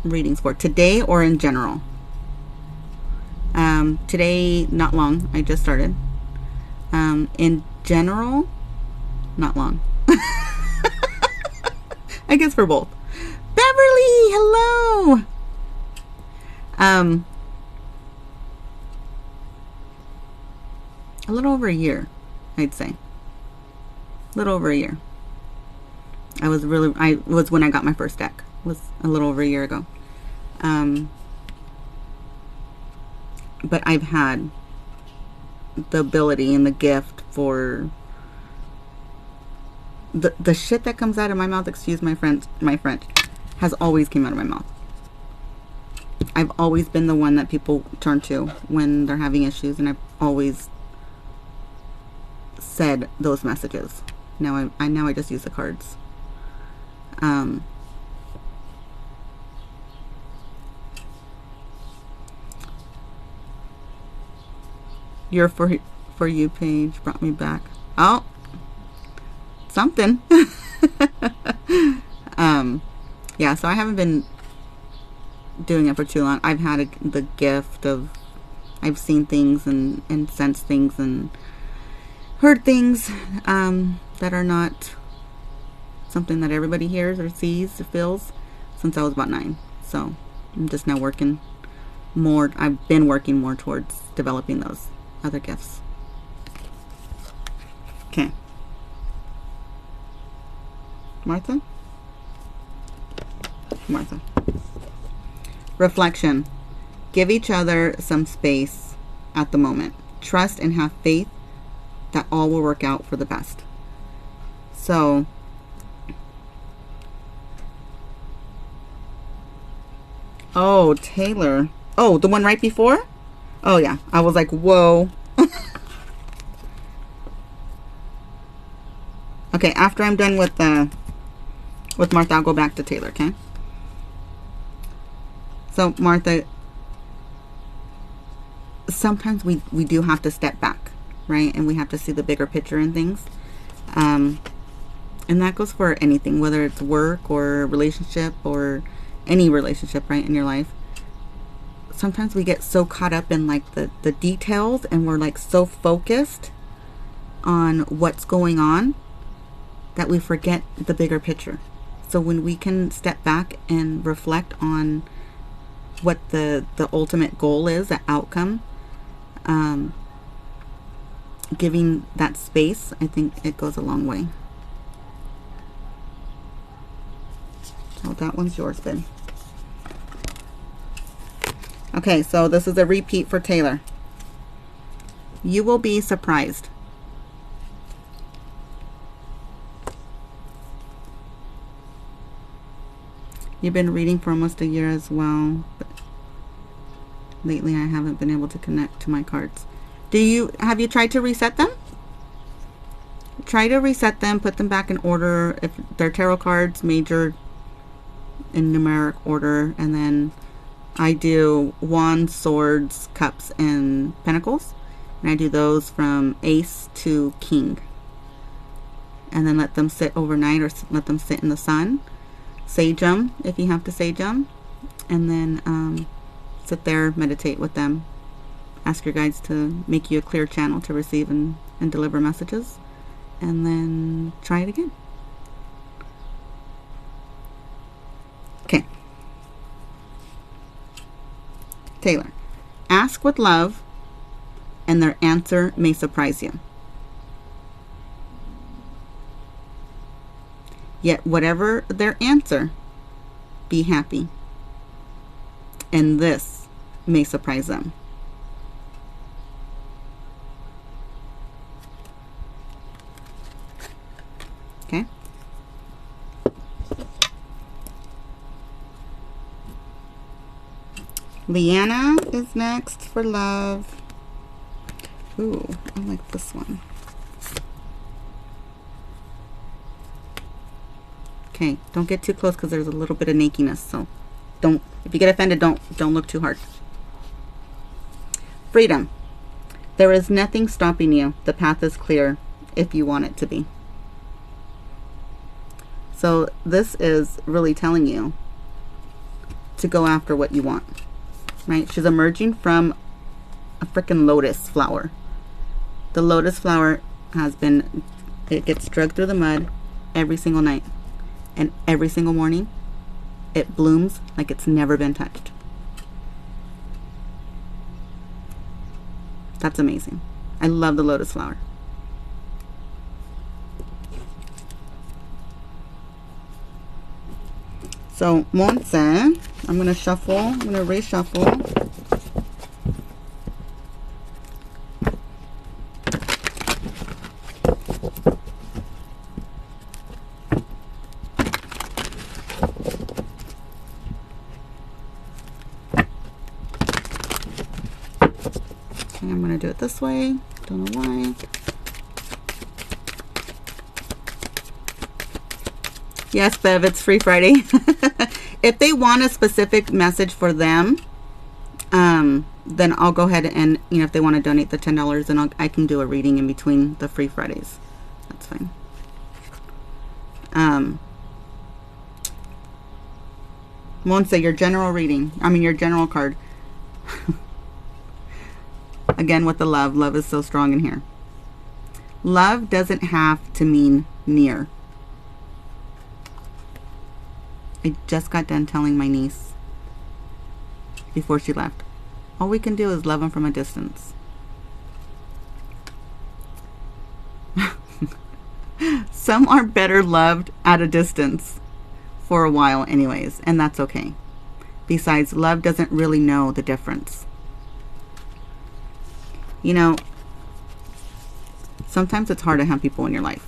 readings for? Today or in general? Today, not long. I just started. In general, not long. I guess for both. Beverly, hello. A little over a year, I'd say. A little over a year. I was when I got my first deck. It was a little over a year ago. But I've had the ability and the gift for the shit that comes out of my mouth, excuse my French, has always came out of my mouth. I've always been the one that people turn to when they're having issues, and I've always said those messages. Now I just use the cards. Your for you page brought me back. Oh, something. Yeah, so I haven't been doing it for too long. I've had the gift of, I've seen things and sensed things and heard things that are not something that everybody hears or sees or feels since I was about 9. So I'm just now working more. I've been working more towards developing those other gifts. Okay. Martha? Martha. Reflection. Give each other some space at the moment. Trust and have faith that all will work out for the best. So, oh, Taylor. Oh, the one right before? Oh, yeah. I was like, whoa. Okay, after I'm done with Martha, I'll go back to Taylor, okay? So, Martha, sometimes we do have to step back, right? And we have to see the bigger picture in things. And that goes for anything, whether it's work or relationship or any relationship, right, in your life. Sometimes we get so caught up in like the details, and we're like so focused on what's going on that we forget the bigger picture. So when we can step back and reflect on what the ultimate goal is, the outcome, giving that space, I think it goes a long way. Oh, that one's yours, babe. Okay, so this is a repeat for Taylor. You will be surprised. You've been reading for almost a year as well, but lately I haven't been able to connect to my cards. Have you tried to reset them? Try to reset them, put them back in order. If they're tarot cards, major in numeric order, and then I do wands, swords, cups, and pentacles, and I do those from ace to king, and then let them sit overnight or let them sit in the sun. Sage them if you have to sage them, and then sit there, meditate with them, ask your guides to make you a clear channel to receive and deliver messages, and then try it again. Okay. Taylor, ask with love, and their answer may surprise you. Yet whatever their answer, be happy. And this may surprise them. Okay? Leanna is next for love. Ooh, I like this one. Okay, don't get too close because there's a little bit of nakedness, so don't, if you get offended, don't look too hard. Freedom. There is nothing stopping you. The path is clear if you want it to be. So this is really telling you to go after what you want, right? She's emerging from a freaking lotus flower. The lotus flower it gets dragged through the mud every single night. And every single morning, it blooms like it's never been touched. That's amazing. I love the lotus flower. So, Montse, I'm going to shuffle. I'm going to reshuffle. Okay, I'm gonna do it this way. Don't know why. Yes, Bev, it's Free Friday. If they want a specific message for them, then I'll go ahead and, you know, if they want to donate the $10, then I can do a reading in between the Free Fridays. That's fine. Won't say your general reading. I mean, your general card. Again, with the love. Love is so strong in here. Love doesn't have to mean near. I just got done telling my niece before she left. All we can do is love them from a distance. Some are better loved at a distance for a while anyways, and that's okay. Besides, love doesn't really know the difference. You know, sometimes it's hard to have people in your life.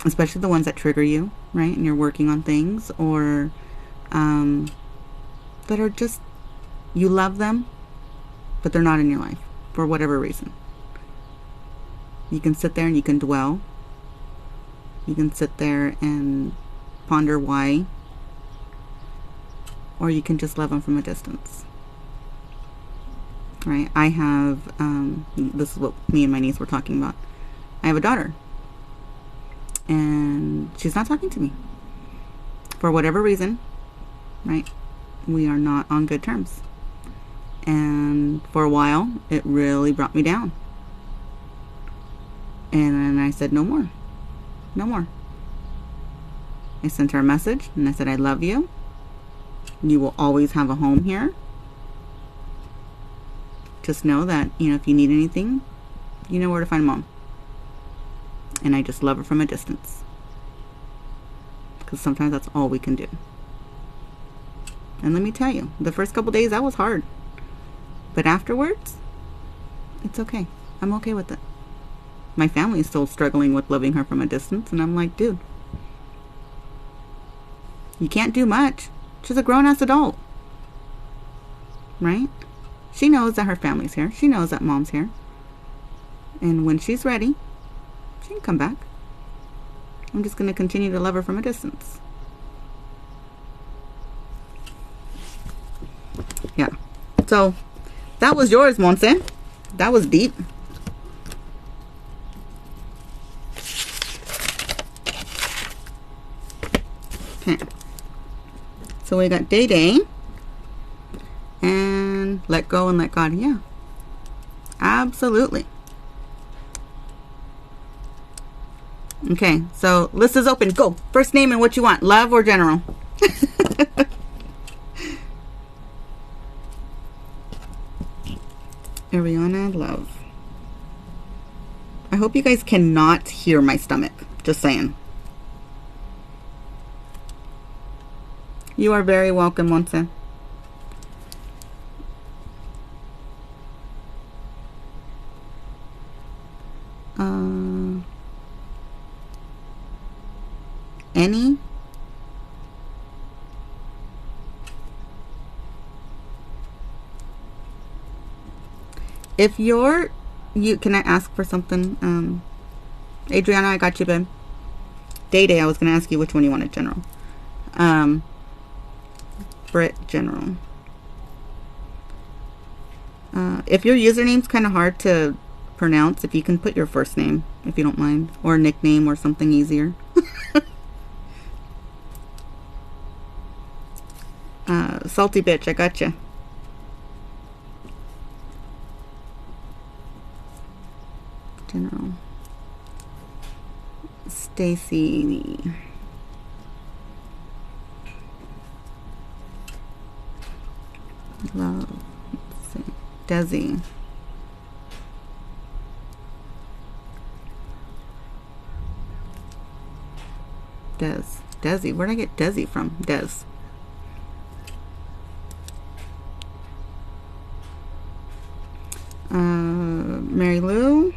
Especially the ones that trigger you, right? And you're working on things, or that are just, you love them, but they're not in your life for whatever reason. You can sit there and you can dwell. You can sit there and ponder why. Or you can just love them from a distance. Right? I have, this is what me and my niece were talking about. I have a daughter. And she's not talking to me. For whatever reason, right? We are not on good terms. And for a while, it really brought me down. And then I said, no more. No more. I sent her a message and I said, I love you. You will always have a home here. Just know that, you know, if you need anything, you know where to find Mom. And I just love her from a distance. Because sometimes that's all we can do. And let me tell you, the first couple days that was hard. But afterwards, it's okay. I'm okay with it. My family is still struggling with loving her from a distance. And I'm like, dude, you can't do much. She's a grown-ass adult. Right? She knows that her family's here. She knows that Mom's here. And when she's ready, she can come back. I'm just going to continue to love her from a distance. Yeah. So, that was yours, Monse. That was deep. Okay. So we got Day Day. And let go and let God. Yeah. Absolutely. Okay, so list is open. Go. First name and what you want. Love or general? Ariana, love. I hope you guys cannot hear my stomach. Just saying. You are very welcome, Monse. Any? If you're, can I ask for something? Adriana, I got you, babe. Day Day, I was going to ask you which one you wanted, general. Brit, general. If your username's kind of hard to pronounce, if you can put your first name, if you don't mind, or a nickname or something easier. Salty bitch, I gotcha. General. Stacy. Love. Let's see. Desi. Desi. Where'd I get Desi from? Des. Mary Lou.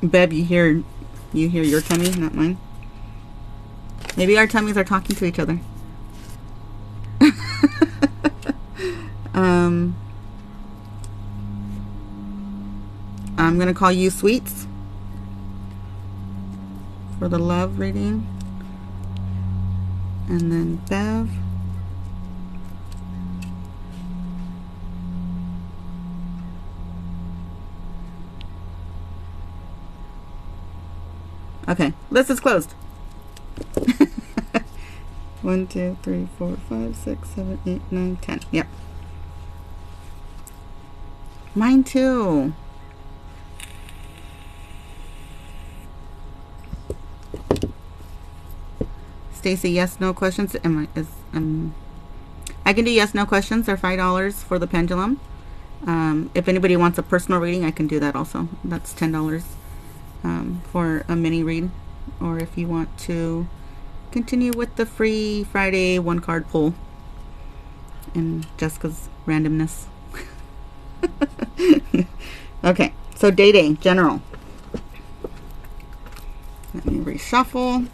Beb, you hear your tummy, not mine. Maybe our tummies are talking to each other. I'm gonna call you Sweets for the love reading, and then Bev. Okay, list is closed. 1, 2, 3, 4, 5, 6, 7, 8, 9, 10. Yep. Mine too. Stacy, yes, no questions. I can do yes, no questions. They're $5 for the pendulum. If anybody wants a personal reading, I can do that also. That's $10 for a mini read. Or if you want to continue with the free Friday 1-card pull and Jessica's randomness. Okay, so Day general. Let me reshuffle.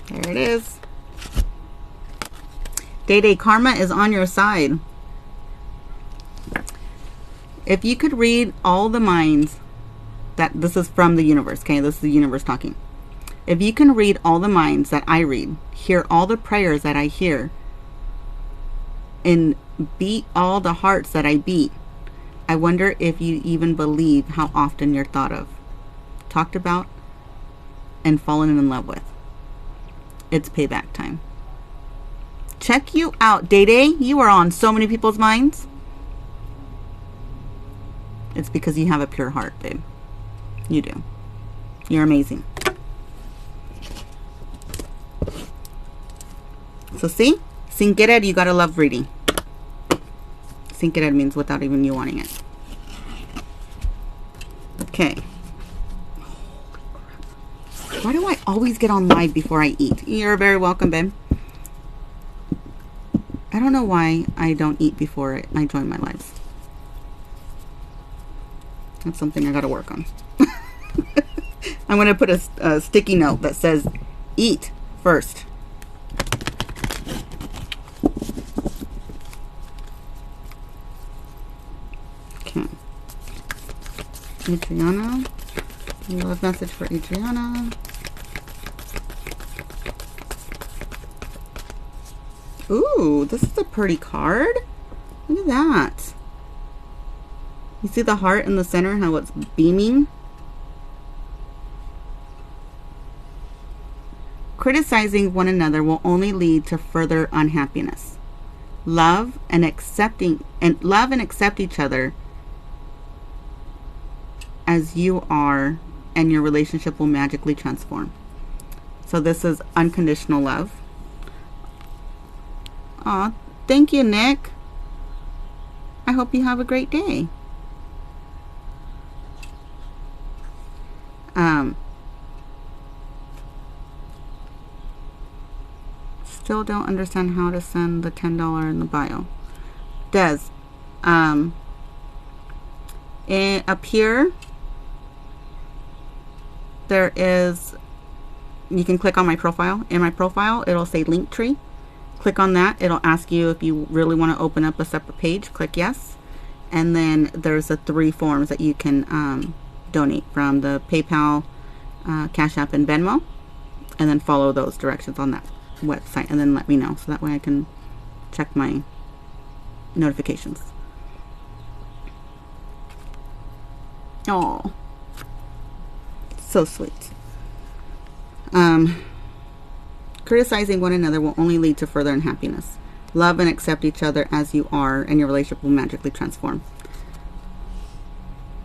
There it is. Day karma is on your side. If you could read all the minds that, this is from the universe, okay? This is the universe talking. If you can read all the minds that I read, hear all the prayers that I hear, and beat all the hearts that I beat, I wonder if you even believe how often you're thought of, talked about, and fallen in love with. It's payback time. Check you out, Day. You are on so many people's minds. It's because you have a pure heart, babe. You do. You're amazing. So see? Sin querer, you got a love reading. Sin querer means without even you wanting it. Okay. Why do I always get on live before I eat? You're very welcome, babe. I don't know why I don't eat before I join my lives. That's something I gotta work on. I'm gonna put a sticky note that says, eat first. Okay. Adriana. Love message for Adriana. Ooh, this is a pretty card. Look at that. You see the heart in the center, how it's beaming? Criticizing one another will only lead to further unhappiness. Love and accept each other as you are, and your relationship will magically transform. So this is unconditional love. Aw, thank you, Nick. I hope you have a great day. Still don't understand how to send the $10 in the bio. Des, up here, there is, you can click on my profile. In my profile, it'll say Linktree. Click on that. It'll ask you if you really want to open up a separate page. Click yes. And then there's the 3 forms that you can donate from: the PayPal, Cash App, and Venmo. And then follow those directions on that website, and then let me know, so that way I can check my notifications. Oh, so sweet. Criticizing one another will only lead to further unhappiness. Love and accept each other as you are, and your relationship will magically transform.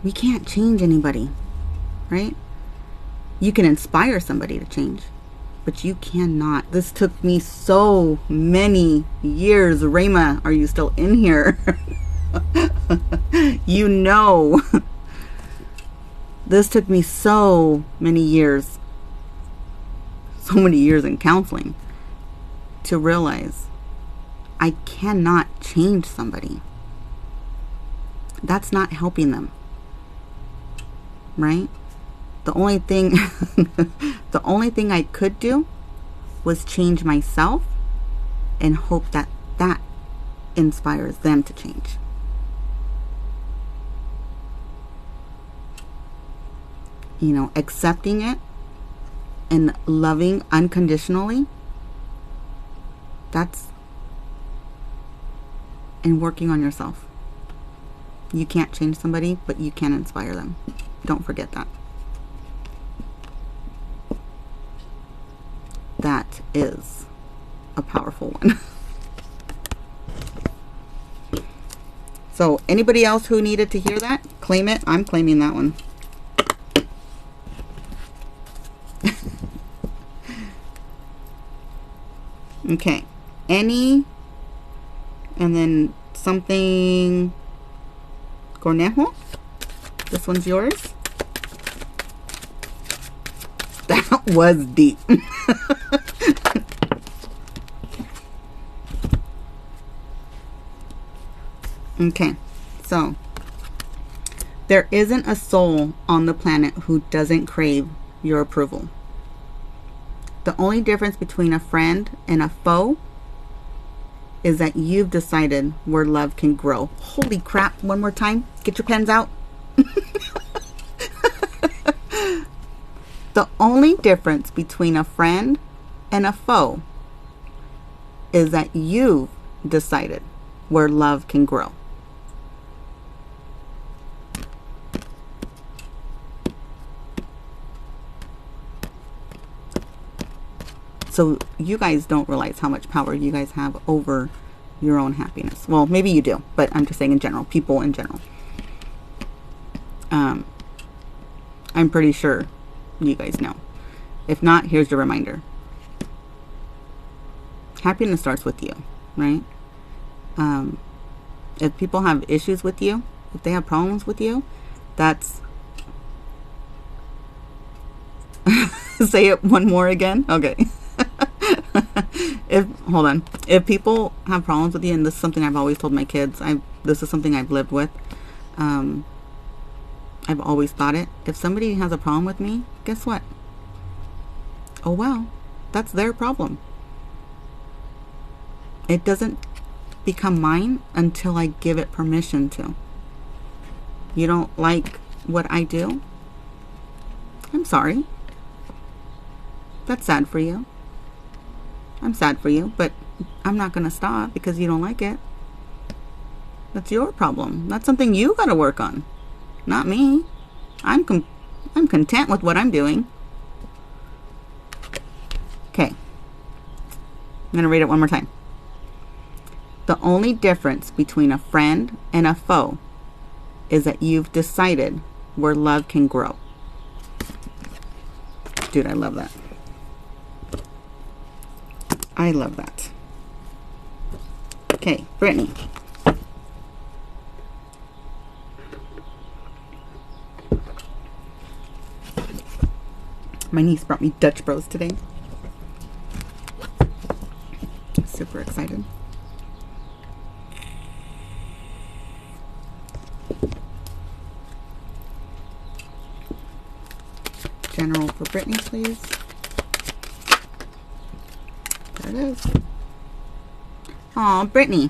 We can't change anybody, right? You can inspire somebody to change, But you cannot. This took me so many years. Rayma, are you still in here? You know. This took me so many years. So many years in counseling to realize I cannot change somebody. That's not helping them. Right? The only thing the only thing I could do was change myself and hope that that inspires them to change. You know, accepting it and loving unconditionally, that's, and working on yourself. You can't change somebody, but you can inspire them. Don't forget that. That is a powerful one. So anybody else who needed to hear that, claim it. I'm claiming that one. Okay. Any, and then something Cornejo. This one's yours. That was deep. Okay, so there isn't a soul on the planet who doesn't crave your approval. The only difference between a friend and a foe is that you've decided where love can grow. Holy crap, one more time. Get your pens out. The only difference between a friend and a foe is that you've decided where love can grow. So you guys don't realize how much power you guys have over your own happiness. Well, maybe you do, but I'm just saying in general, people in general. I'm pretty sure you guys know. If not, here's your reminder. Happiness starts with you, right? If people have issues with you, if they have problems with you, that's... Say it one more again? Okay. Hold on. If people have problems with you, and this is something I've always told my kids, this is something I've lived with. I've always thought it. If somebody has a problem with me, guess what? Oh well, that's their problem. It doesn't become mine until I give it permission to. You don't like what I do? I'm sorry. That's sad for you. I'm sad for you, but I'm not going to stop because you don't like it. That's your problem. That's something you got to work on, not me. I'm content with what I'm doing. Okay. I'm going to read it one more time. The only difference between a friend and a foe is that you've decided where love can grow. Dude, I love that. I love that. Okay, Brittany. My niece brought me Dutch Bros today. Super excited. General for Brittany, please. There it is. Aw, Brittany.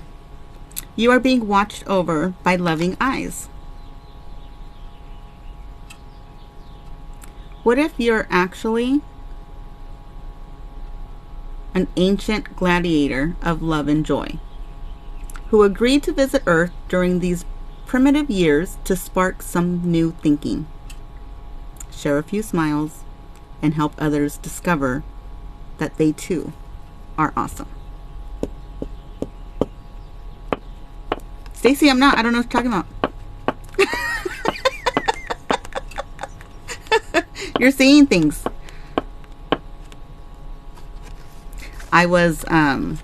You are being watched over by loving eyes. What if you're actually an ancient gladiator of love and joy who agreed to visit Earth during these primitive years to spark some new thinking, share a few smiles, and help others discover that they too are awesome? Stacy, I'm not. I don't know what you're talking about. You're seeing things. I was, I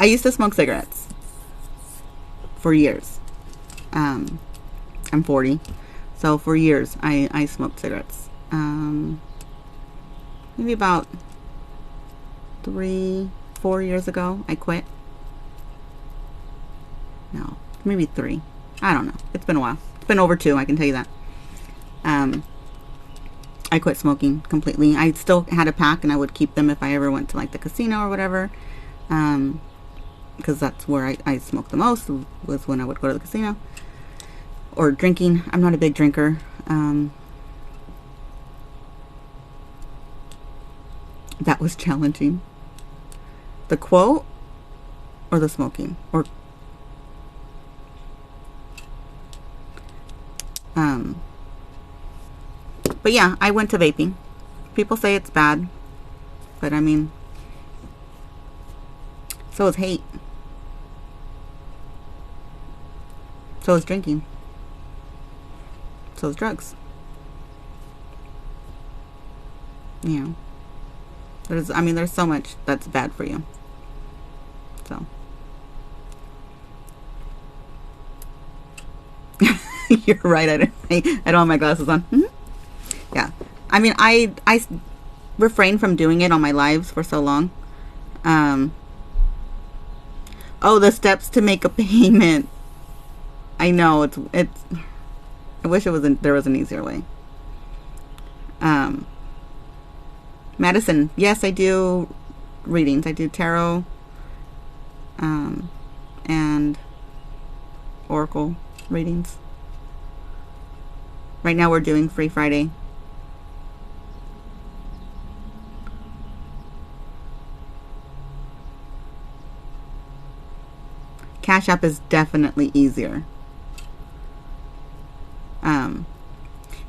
used to smoke cigarettes for years. I'm 40. So for years, I smoked cigarettes. Maybe about 3-4 years ago, I quit. No, maybe 3. I don't know. It's been a while. It's been over 2, I can tell you that. I quit smoking completely. I still had a pack, and I would keep them if I ever went to like the casino or whatever. Because that's where I smoked the most, was when I would go to the casino. Or drinking. I'm not a big drinker. That was challenging. The quote or the smoking? Or but yeah, I went to vaping. People say it's bad, but I mean, so is hate. So is drinking. So is drugs. You know, there's so much that's bad for you. So you're right. I don't have my glasses on. Yeah, I mean, I refrained from doing it on my lives for so long. Oh, the steps to make a payment. I know it's. I wish there was an easier way. Madison, yes, I do readings. I do tarot, and oracle readings. Right now we're doing Free Friday. Cash App is definitely easier.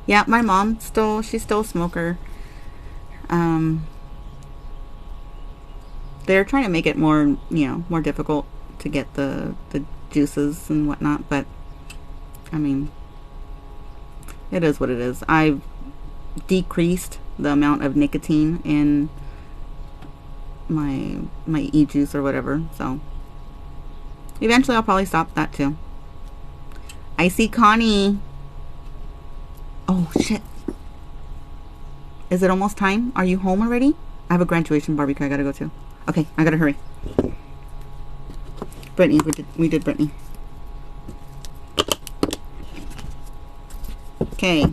Yeah, my mom she's still a smoker. They're trying to make it more, more difficult to get the juices and whatnot, but I mean, it is what it is. I've decreased the amount of nicotine in my e-juice or whatever, so eventually I'll probably stop that too. I see Connie. Oh shit. Is it almost time? Are you home already? I have a graduation barbecue I gotta go to. Okay, I gotta hurry. Brittany, we did Brittany. Okay.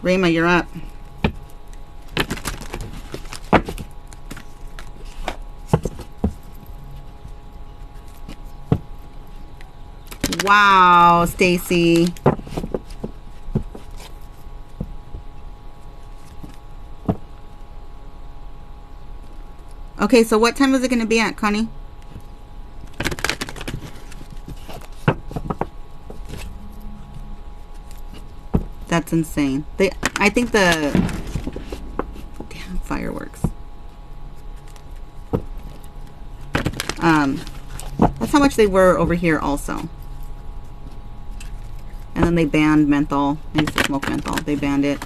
Rayma, you're up. Wow, Stacy. Okay, so what time is it going to be at, Connie? That's insane. I think the damn fireworks. That's how much they were over here also. And then they banned menthol. I used to smoke menthol. They banned it.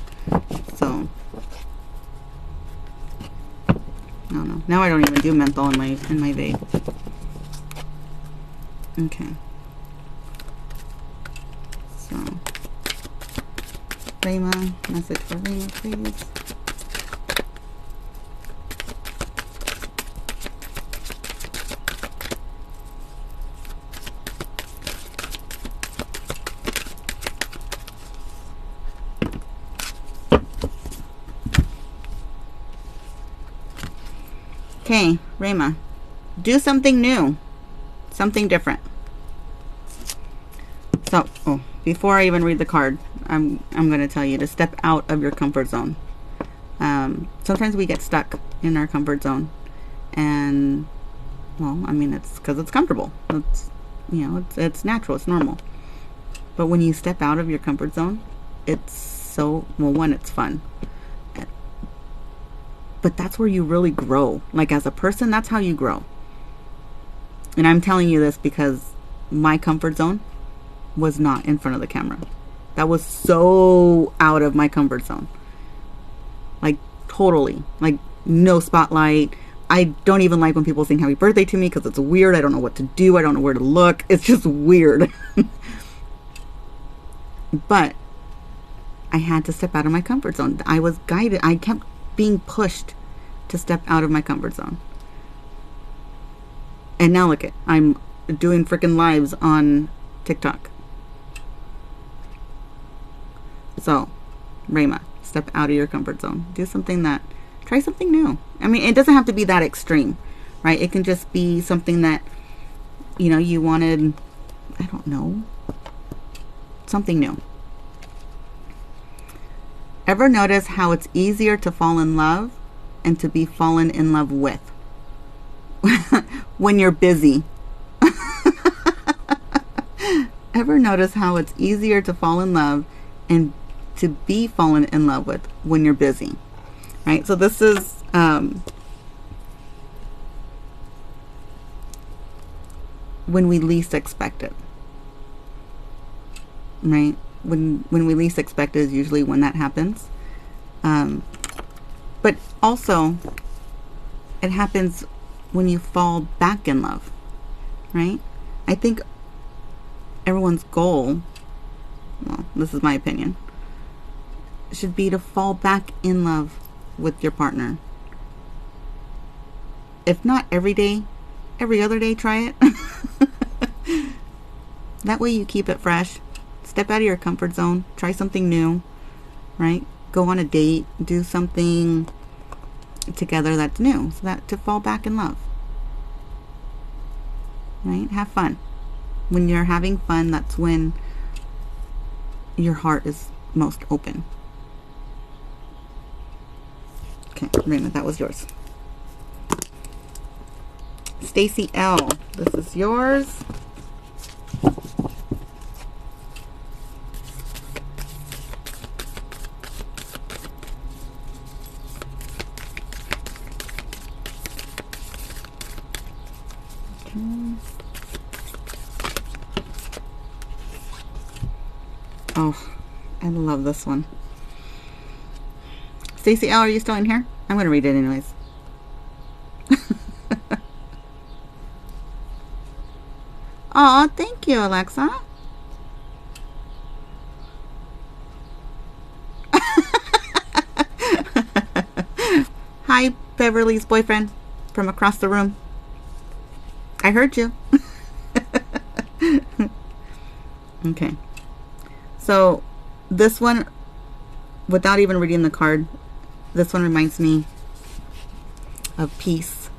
So I don't know. Now I don't even do menthol in my vape. Okay. So Rayma, message for Rayma, please. Okay, Rayma, do something new, something different. So, before I even read the card, I'm going to tell you to step out of your comfort zone. Sometimes we get stuck in our comfort zone, and well, I mean, it's because it's comfortable. It's it's natural, it's normal. But when you step out of your comfort zone, it's one, it's fun. But that's where you really grow. Like, as a person, that's how you grow. And I'm telling you this because my comfort zone was not in front of the camera. That was so out of my comfort zone. Like, Totally. Like, no spotlight. I don't even like when people sing happy birthday to me because it's weird. I don't know what to do. I don't know where to look. It's just weird. But I had to step out of my comfort zone. I was guided. I kept being pushed to step out of my comfort zone. And now look at, I'm doing freaking lives on TikTok. So, Rayma, step out of your comfort zone. Do something try something new. I mean, it doesn't have to be that extreme, right? It can just be something that, you wanted, I don't know, something new. Ever notice how it's easier to fall in love and to be fallen in love with when you're busy? Ever notice how it's easier to fall in love and to be fallen in love with when you're busy? Right? So this is when we least expect it. Right? When we least expect it is usually when that happens. But also, it happens when you fall back in love. Right? I think everyone's goal, well, this is my opinion, should be to fall back in love with your partner. If not every day, every other day, try it. That way you keep it fresh. Step out of your comfort zone. Try something new, right? Go on a date. Do something together that's new, so that to fall back in love. Right? Have fun. When you're having fun, that's when your heart is most open. Okay, Raymond, that was yours. Stacy L, this is yours. Oh, I love this one. Stacy L, are you still in here? I'm going to read it anyways. Aw, thank you, Alexa. Hi, Beverly's boyfriend from across the room. I heard you. Okay. So, this one, without even reading the card, this one reminds me of peace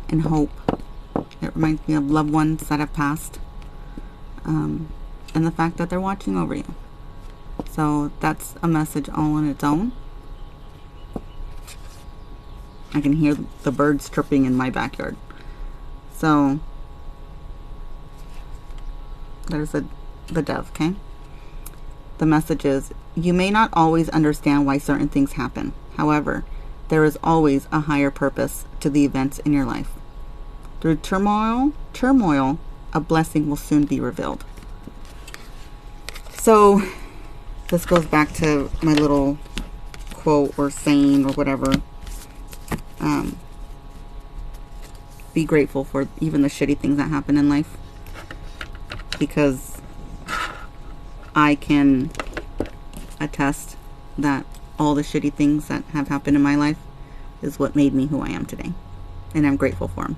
and hope. It reminds me of loved ones that have passed, and the fact that they're watching over you. So that's a message all on its own. I can hear the birds chirping in my backyard. So there's the dove, okay? The message is, you may not always understand why certain things happen. However, there is always a higher purpose to the events in your life. Through turmoil, a blessing will soon be revealed. So this goes back to my little quote or saying or whatever. Be grateful for even the shitty things that happen in life, because I can attest that all the shitty things that have happened in my life is what made me who I am today, and I'm grateful for them.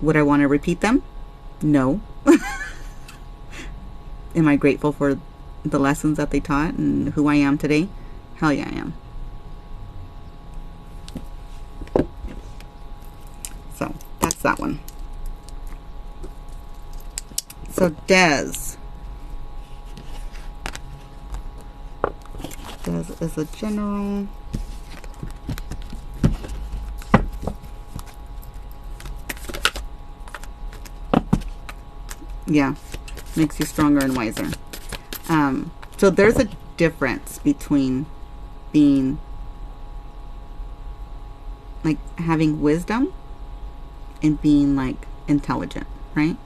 Would I want to repeat them? No. Am I grateful for the lessons that they taught and who I am today? Hell yeah, I am. So that's that one. So Des is a general. Yeah, makes you stronger and wiser. So there's a difference between being, like, having wisdom and being, like, intelligent, right?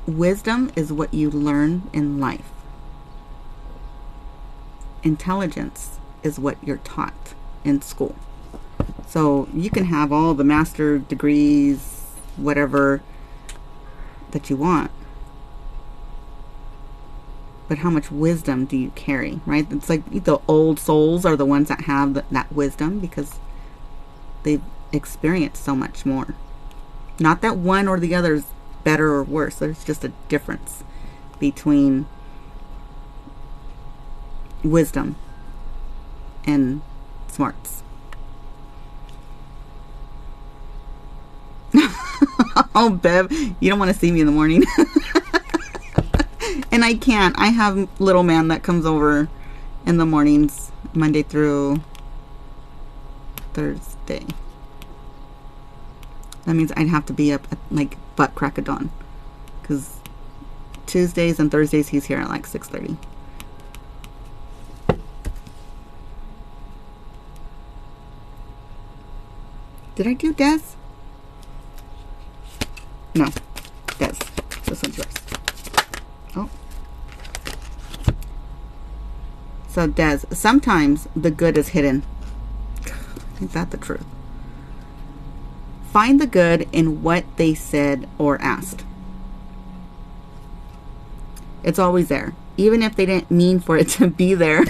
Wisdom is what you learn in life. intelligence is what you're taught in school. So you can have all the master degrees, whatever that you want, but how much wisdom do you carry, right? It's like the old souls are the ones that have that wisdom because they've experienced so much more. Not that one or the other is better or worse. There's just a difference between wisdom and smarts. Oh, Bev, you don't want to see me in the morning. And I can't. I have little man that comes over in the mornings, Monday through Thursday. That means I'd have to be up at like butt crack of dawn, because Tuesdays and Thursdays he's here at like 6:30. Did I do Des? No, Des. This one's yours. Oh. So Des, sometimes the good is hidden. Ain't that the truth? Find the good in what they said or asked. It's always there, even if they didn't mean for it to be there.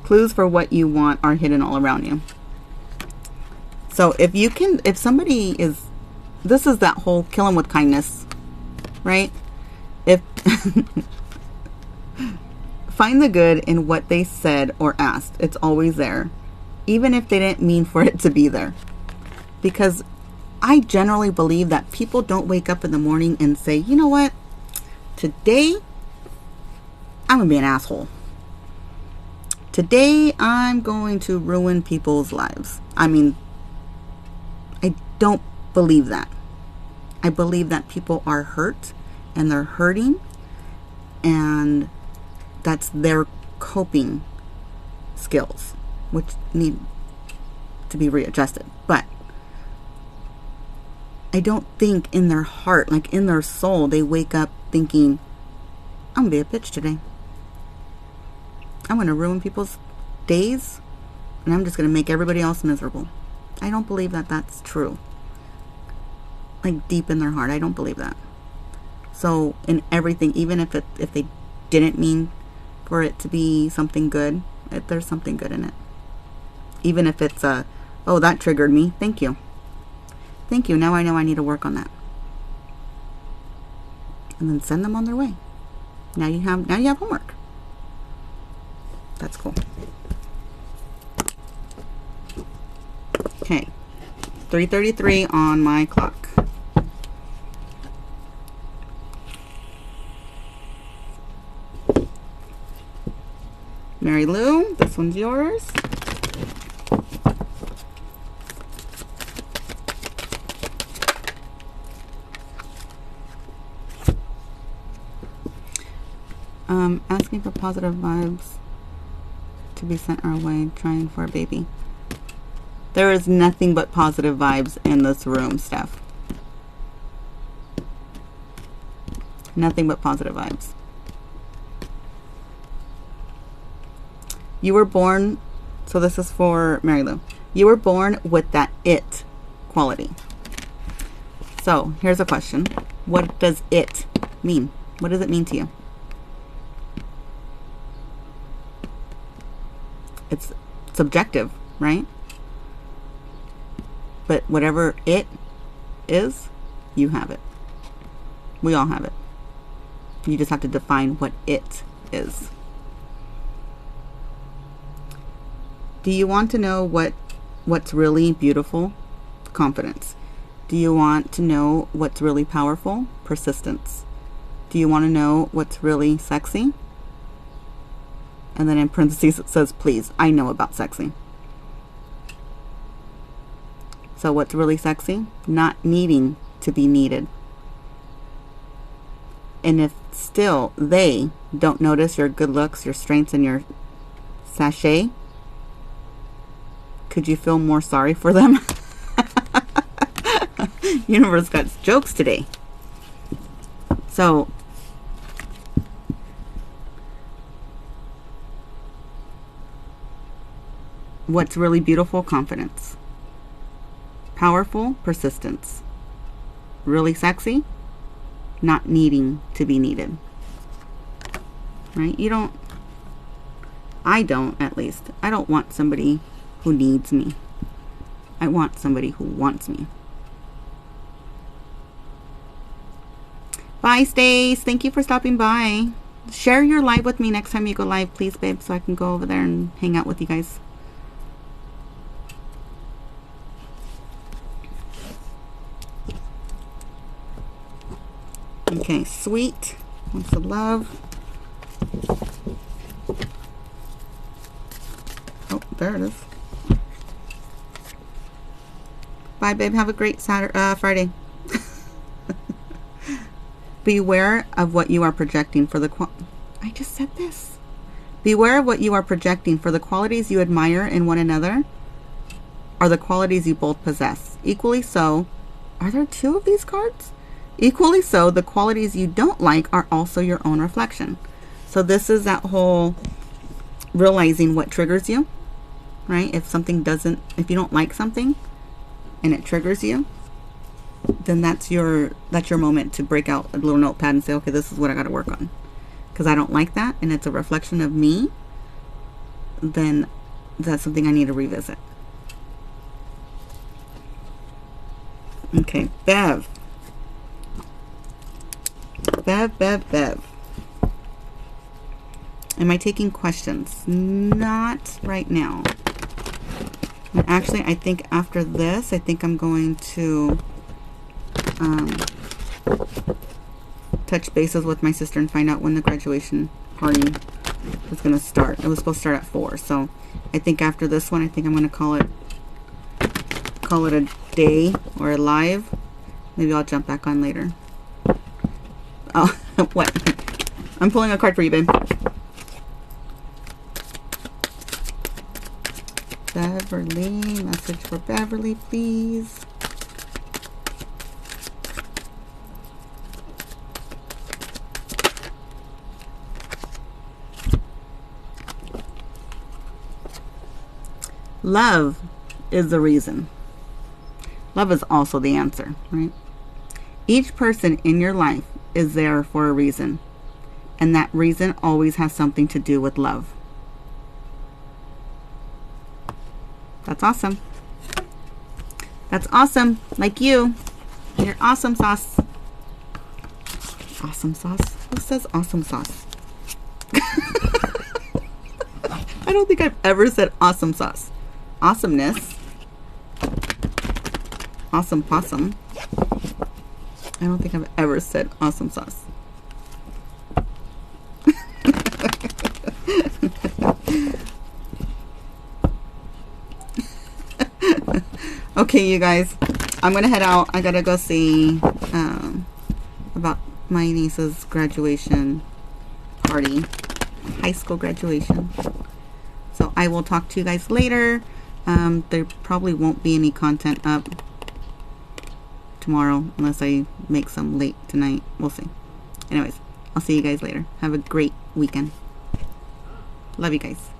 Clues for what you want are hidden all around you. So if somebody is, this is that whole kill 'em with kindness, right? If find the good in what they said or asked. It's always there, even if they didn't mean for it to be there. Because I generally believe that people don't wake up in the morning and say, you know what, today I'm gonna be an asshole. Today I'm going to ruin people's lives. I mean, I don't believe that. I believe that people are hurt and they're hurting, and that's their coping skills, which need to be readjusted. But I don't think in their heart, like in their soul, they wake up thinking, I'm gonna be a bitch today. I'm gonna ruin people's days, and I'm just gonna make everybody else miserable. I don't believe that that's true. Like deep in their heart, I don't believe that. So in everything, even if they didn't mean for it to be something good, there's something good in it. Even if it's oh, that triggered me. Thank you. Thank you. Now I know I need to work on that. And then send them on their way. Now you have homework. That's cool. Okay. 3:33 on my clock. Mary Lou, this one's yours. Asking for positive vibes to be sent our way, trying for a baby. There is nothing but positive vibes in this room, Steph. Nothing but positive vibes. You were born, so this is for Mary Lou. You were born with that it quality. So here's a question. What does it mean? What does it mean to you? It's subjective, right? But whatever it is, you have it. We all have it. You just have to define what it is. Do you want to know what's really beautiful? Confidence. Do you want to know what's really powerful? Persistence. Do you want to know what's really sexy? And then in parentheses it says, please, I know about sexy. So what's really sexy? Not needing to be needed. And if still they don't notice your good looks, your strengths, and your sachet, could you feel more sorry for them? Universe got jokes today. So what's really beautiful? Confidence. Powerful? Persistence. Really sexy? Not needing to be needed. Right? I don't, at least. I don't want somebody who needs me. I want somebody who wants me. Bye, Stace. Thank you for stopping by. Share your live with me next time you go live, please, babe, so I can go over there and hang out with you guys. Okay, sweet. Wants the love. Oh, there it is. Bye, babe. Have a great Friday. Beware of what you are projecting for the I just said this. Beware of what you are projecting, for the qualities you admire in one another are the qualities you both possess. Equally so, are there two of these cards? Equally so, the qualities you don't like are also your own reflection. So this is that whole realizing what triggers you, right? If you don't like something and it triggers you, then that's your moment to break out a little notepad and say, okay, this is what I got to work on. Because I don't like that and it's a reflection of me, then that's something I need to revisit. Okay, Bev. Bev. Am I taking questions? Not right now. And actually, I think after this, I think I'm going to touch bases with my sister and find out when the graduation party is going to start. It was supposed to start at 4, so I think after this one, I think I'm going to call it a day or a live. Maybe I'll jump back on later. Oh, what? I'm pulling a card for you, babe. Beverly, message for Beverly, please. Love is the reason. Love is also the answer, right? Each person in your life is there for a reason, and that reason always has something to do with love. That's awesome. That's awesome. Like you. You're awesome sauce. Awesome sauce? Who says awesome sauce? I don't think I've ever said awesome sauce. Awesomeness. Awesome possum. I don't think I've ever said awesome sauce. Okay, you guys, I'm gonna head out. I gotta go see about my niece's graduation party, high school graduation. So I will talk to you guys later. There probably won't be any content up tomorrow unless I make some late tonight. We'll see. Anyways, I'll see you guys later. Have a great weekend. Love you guys.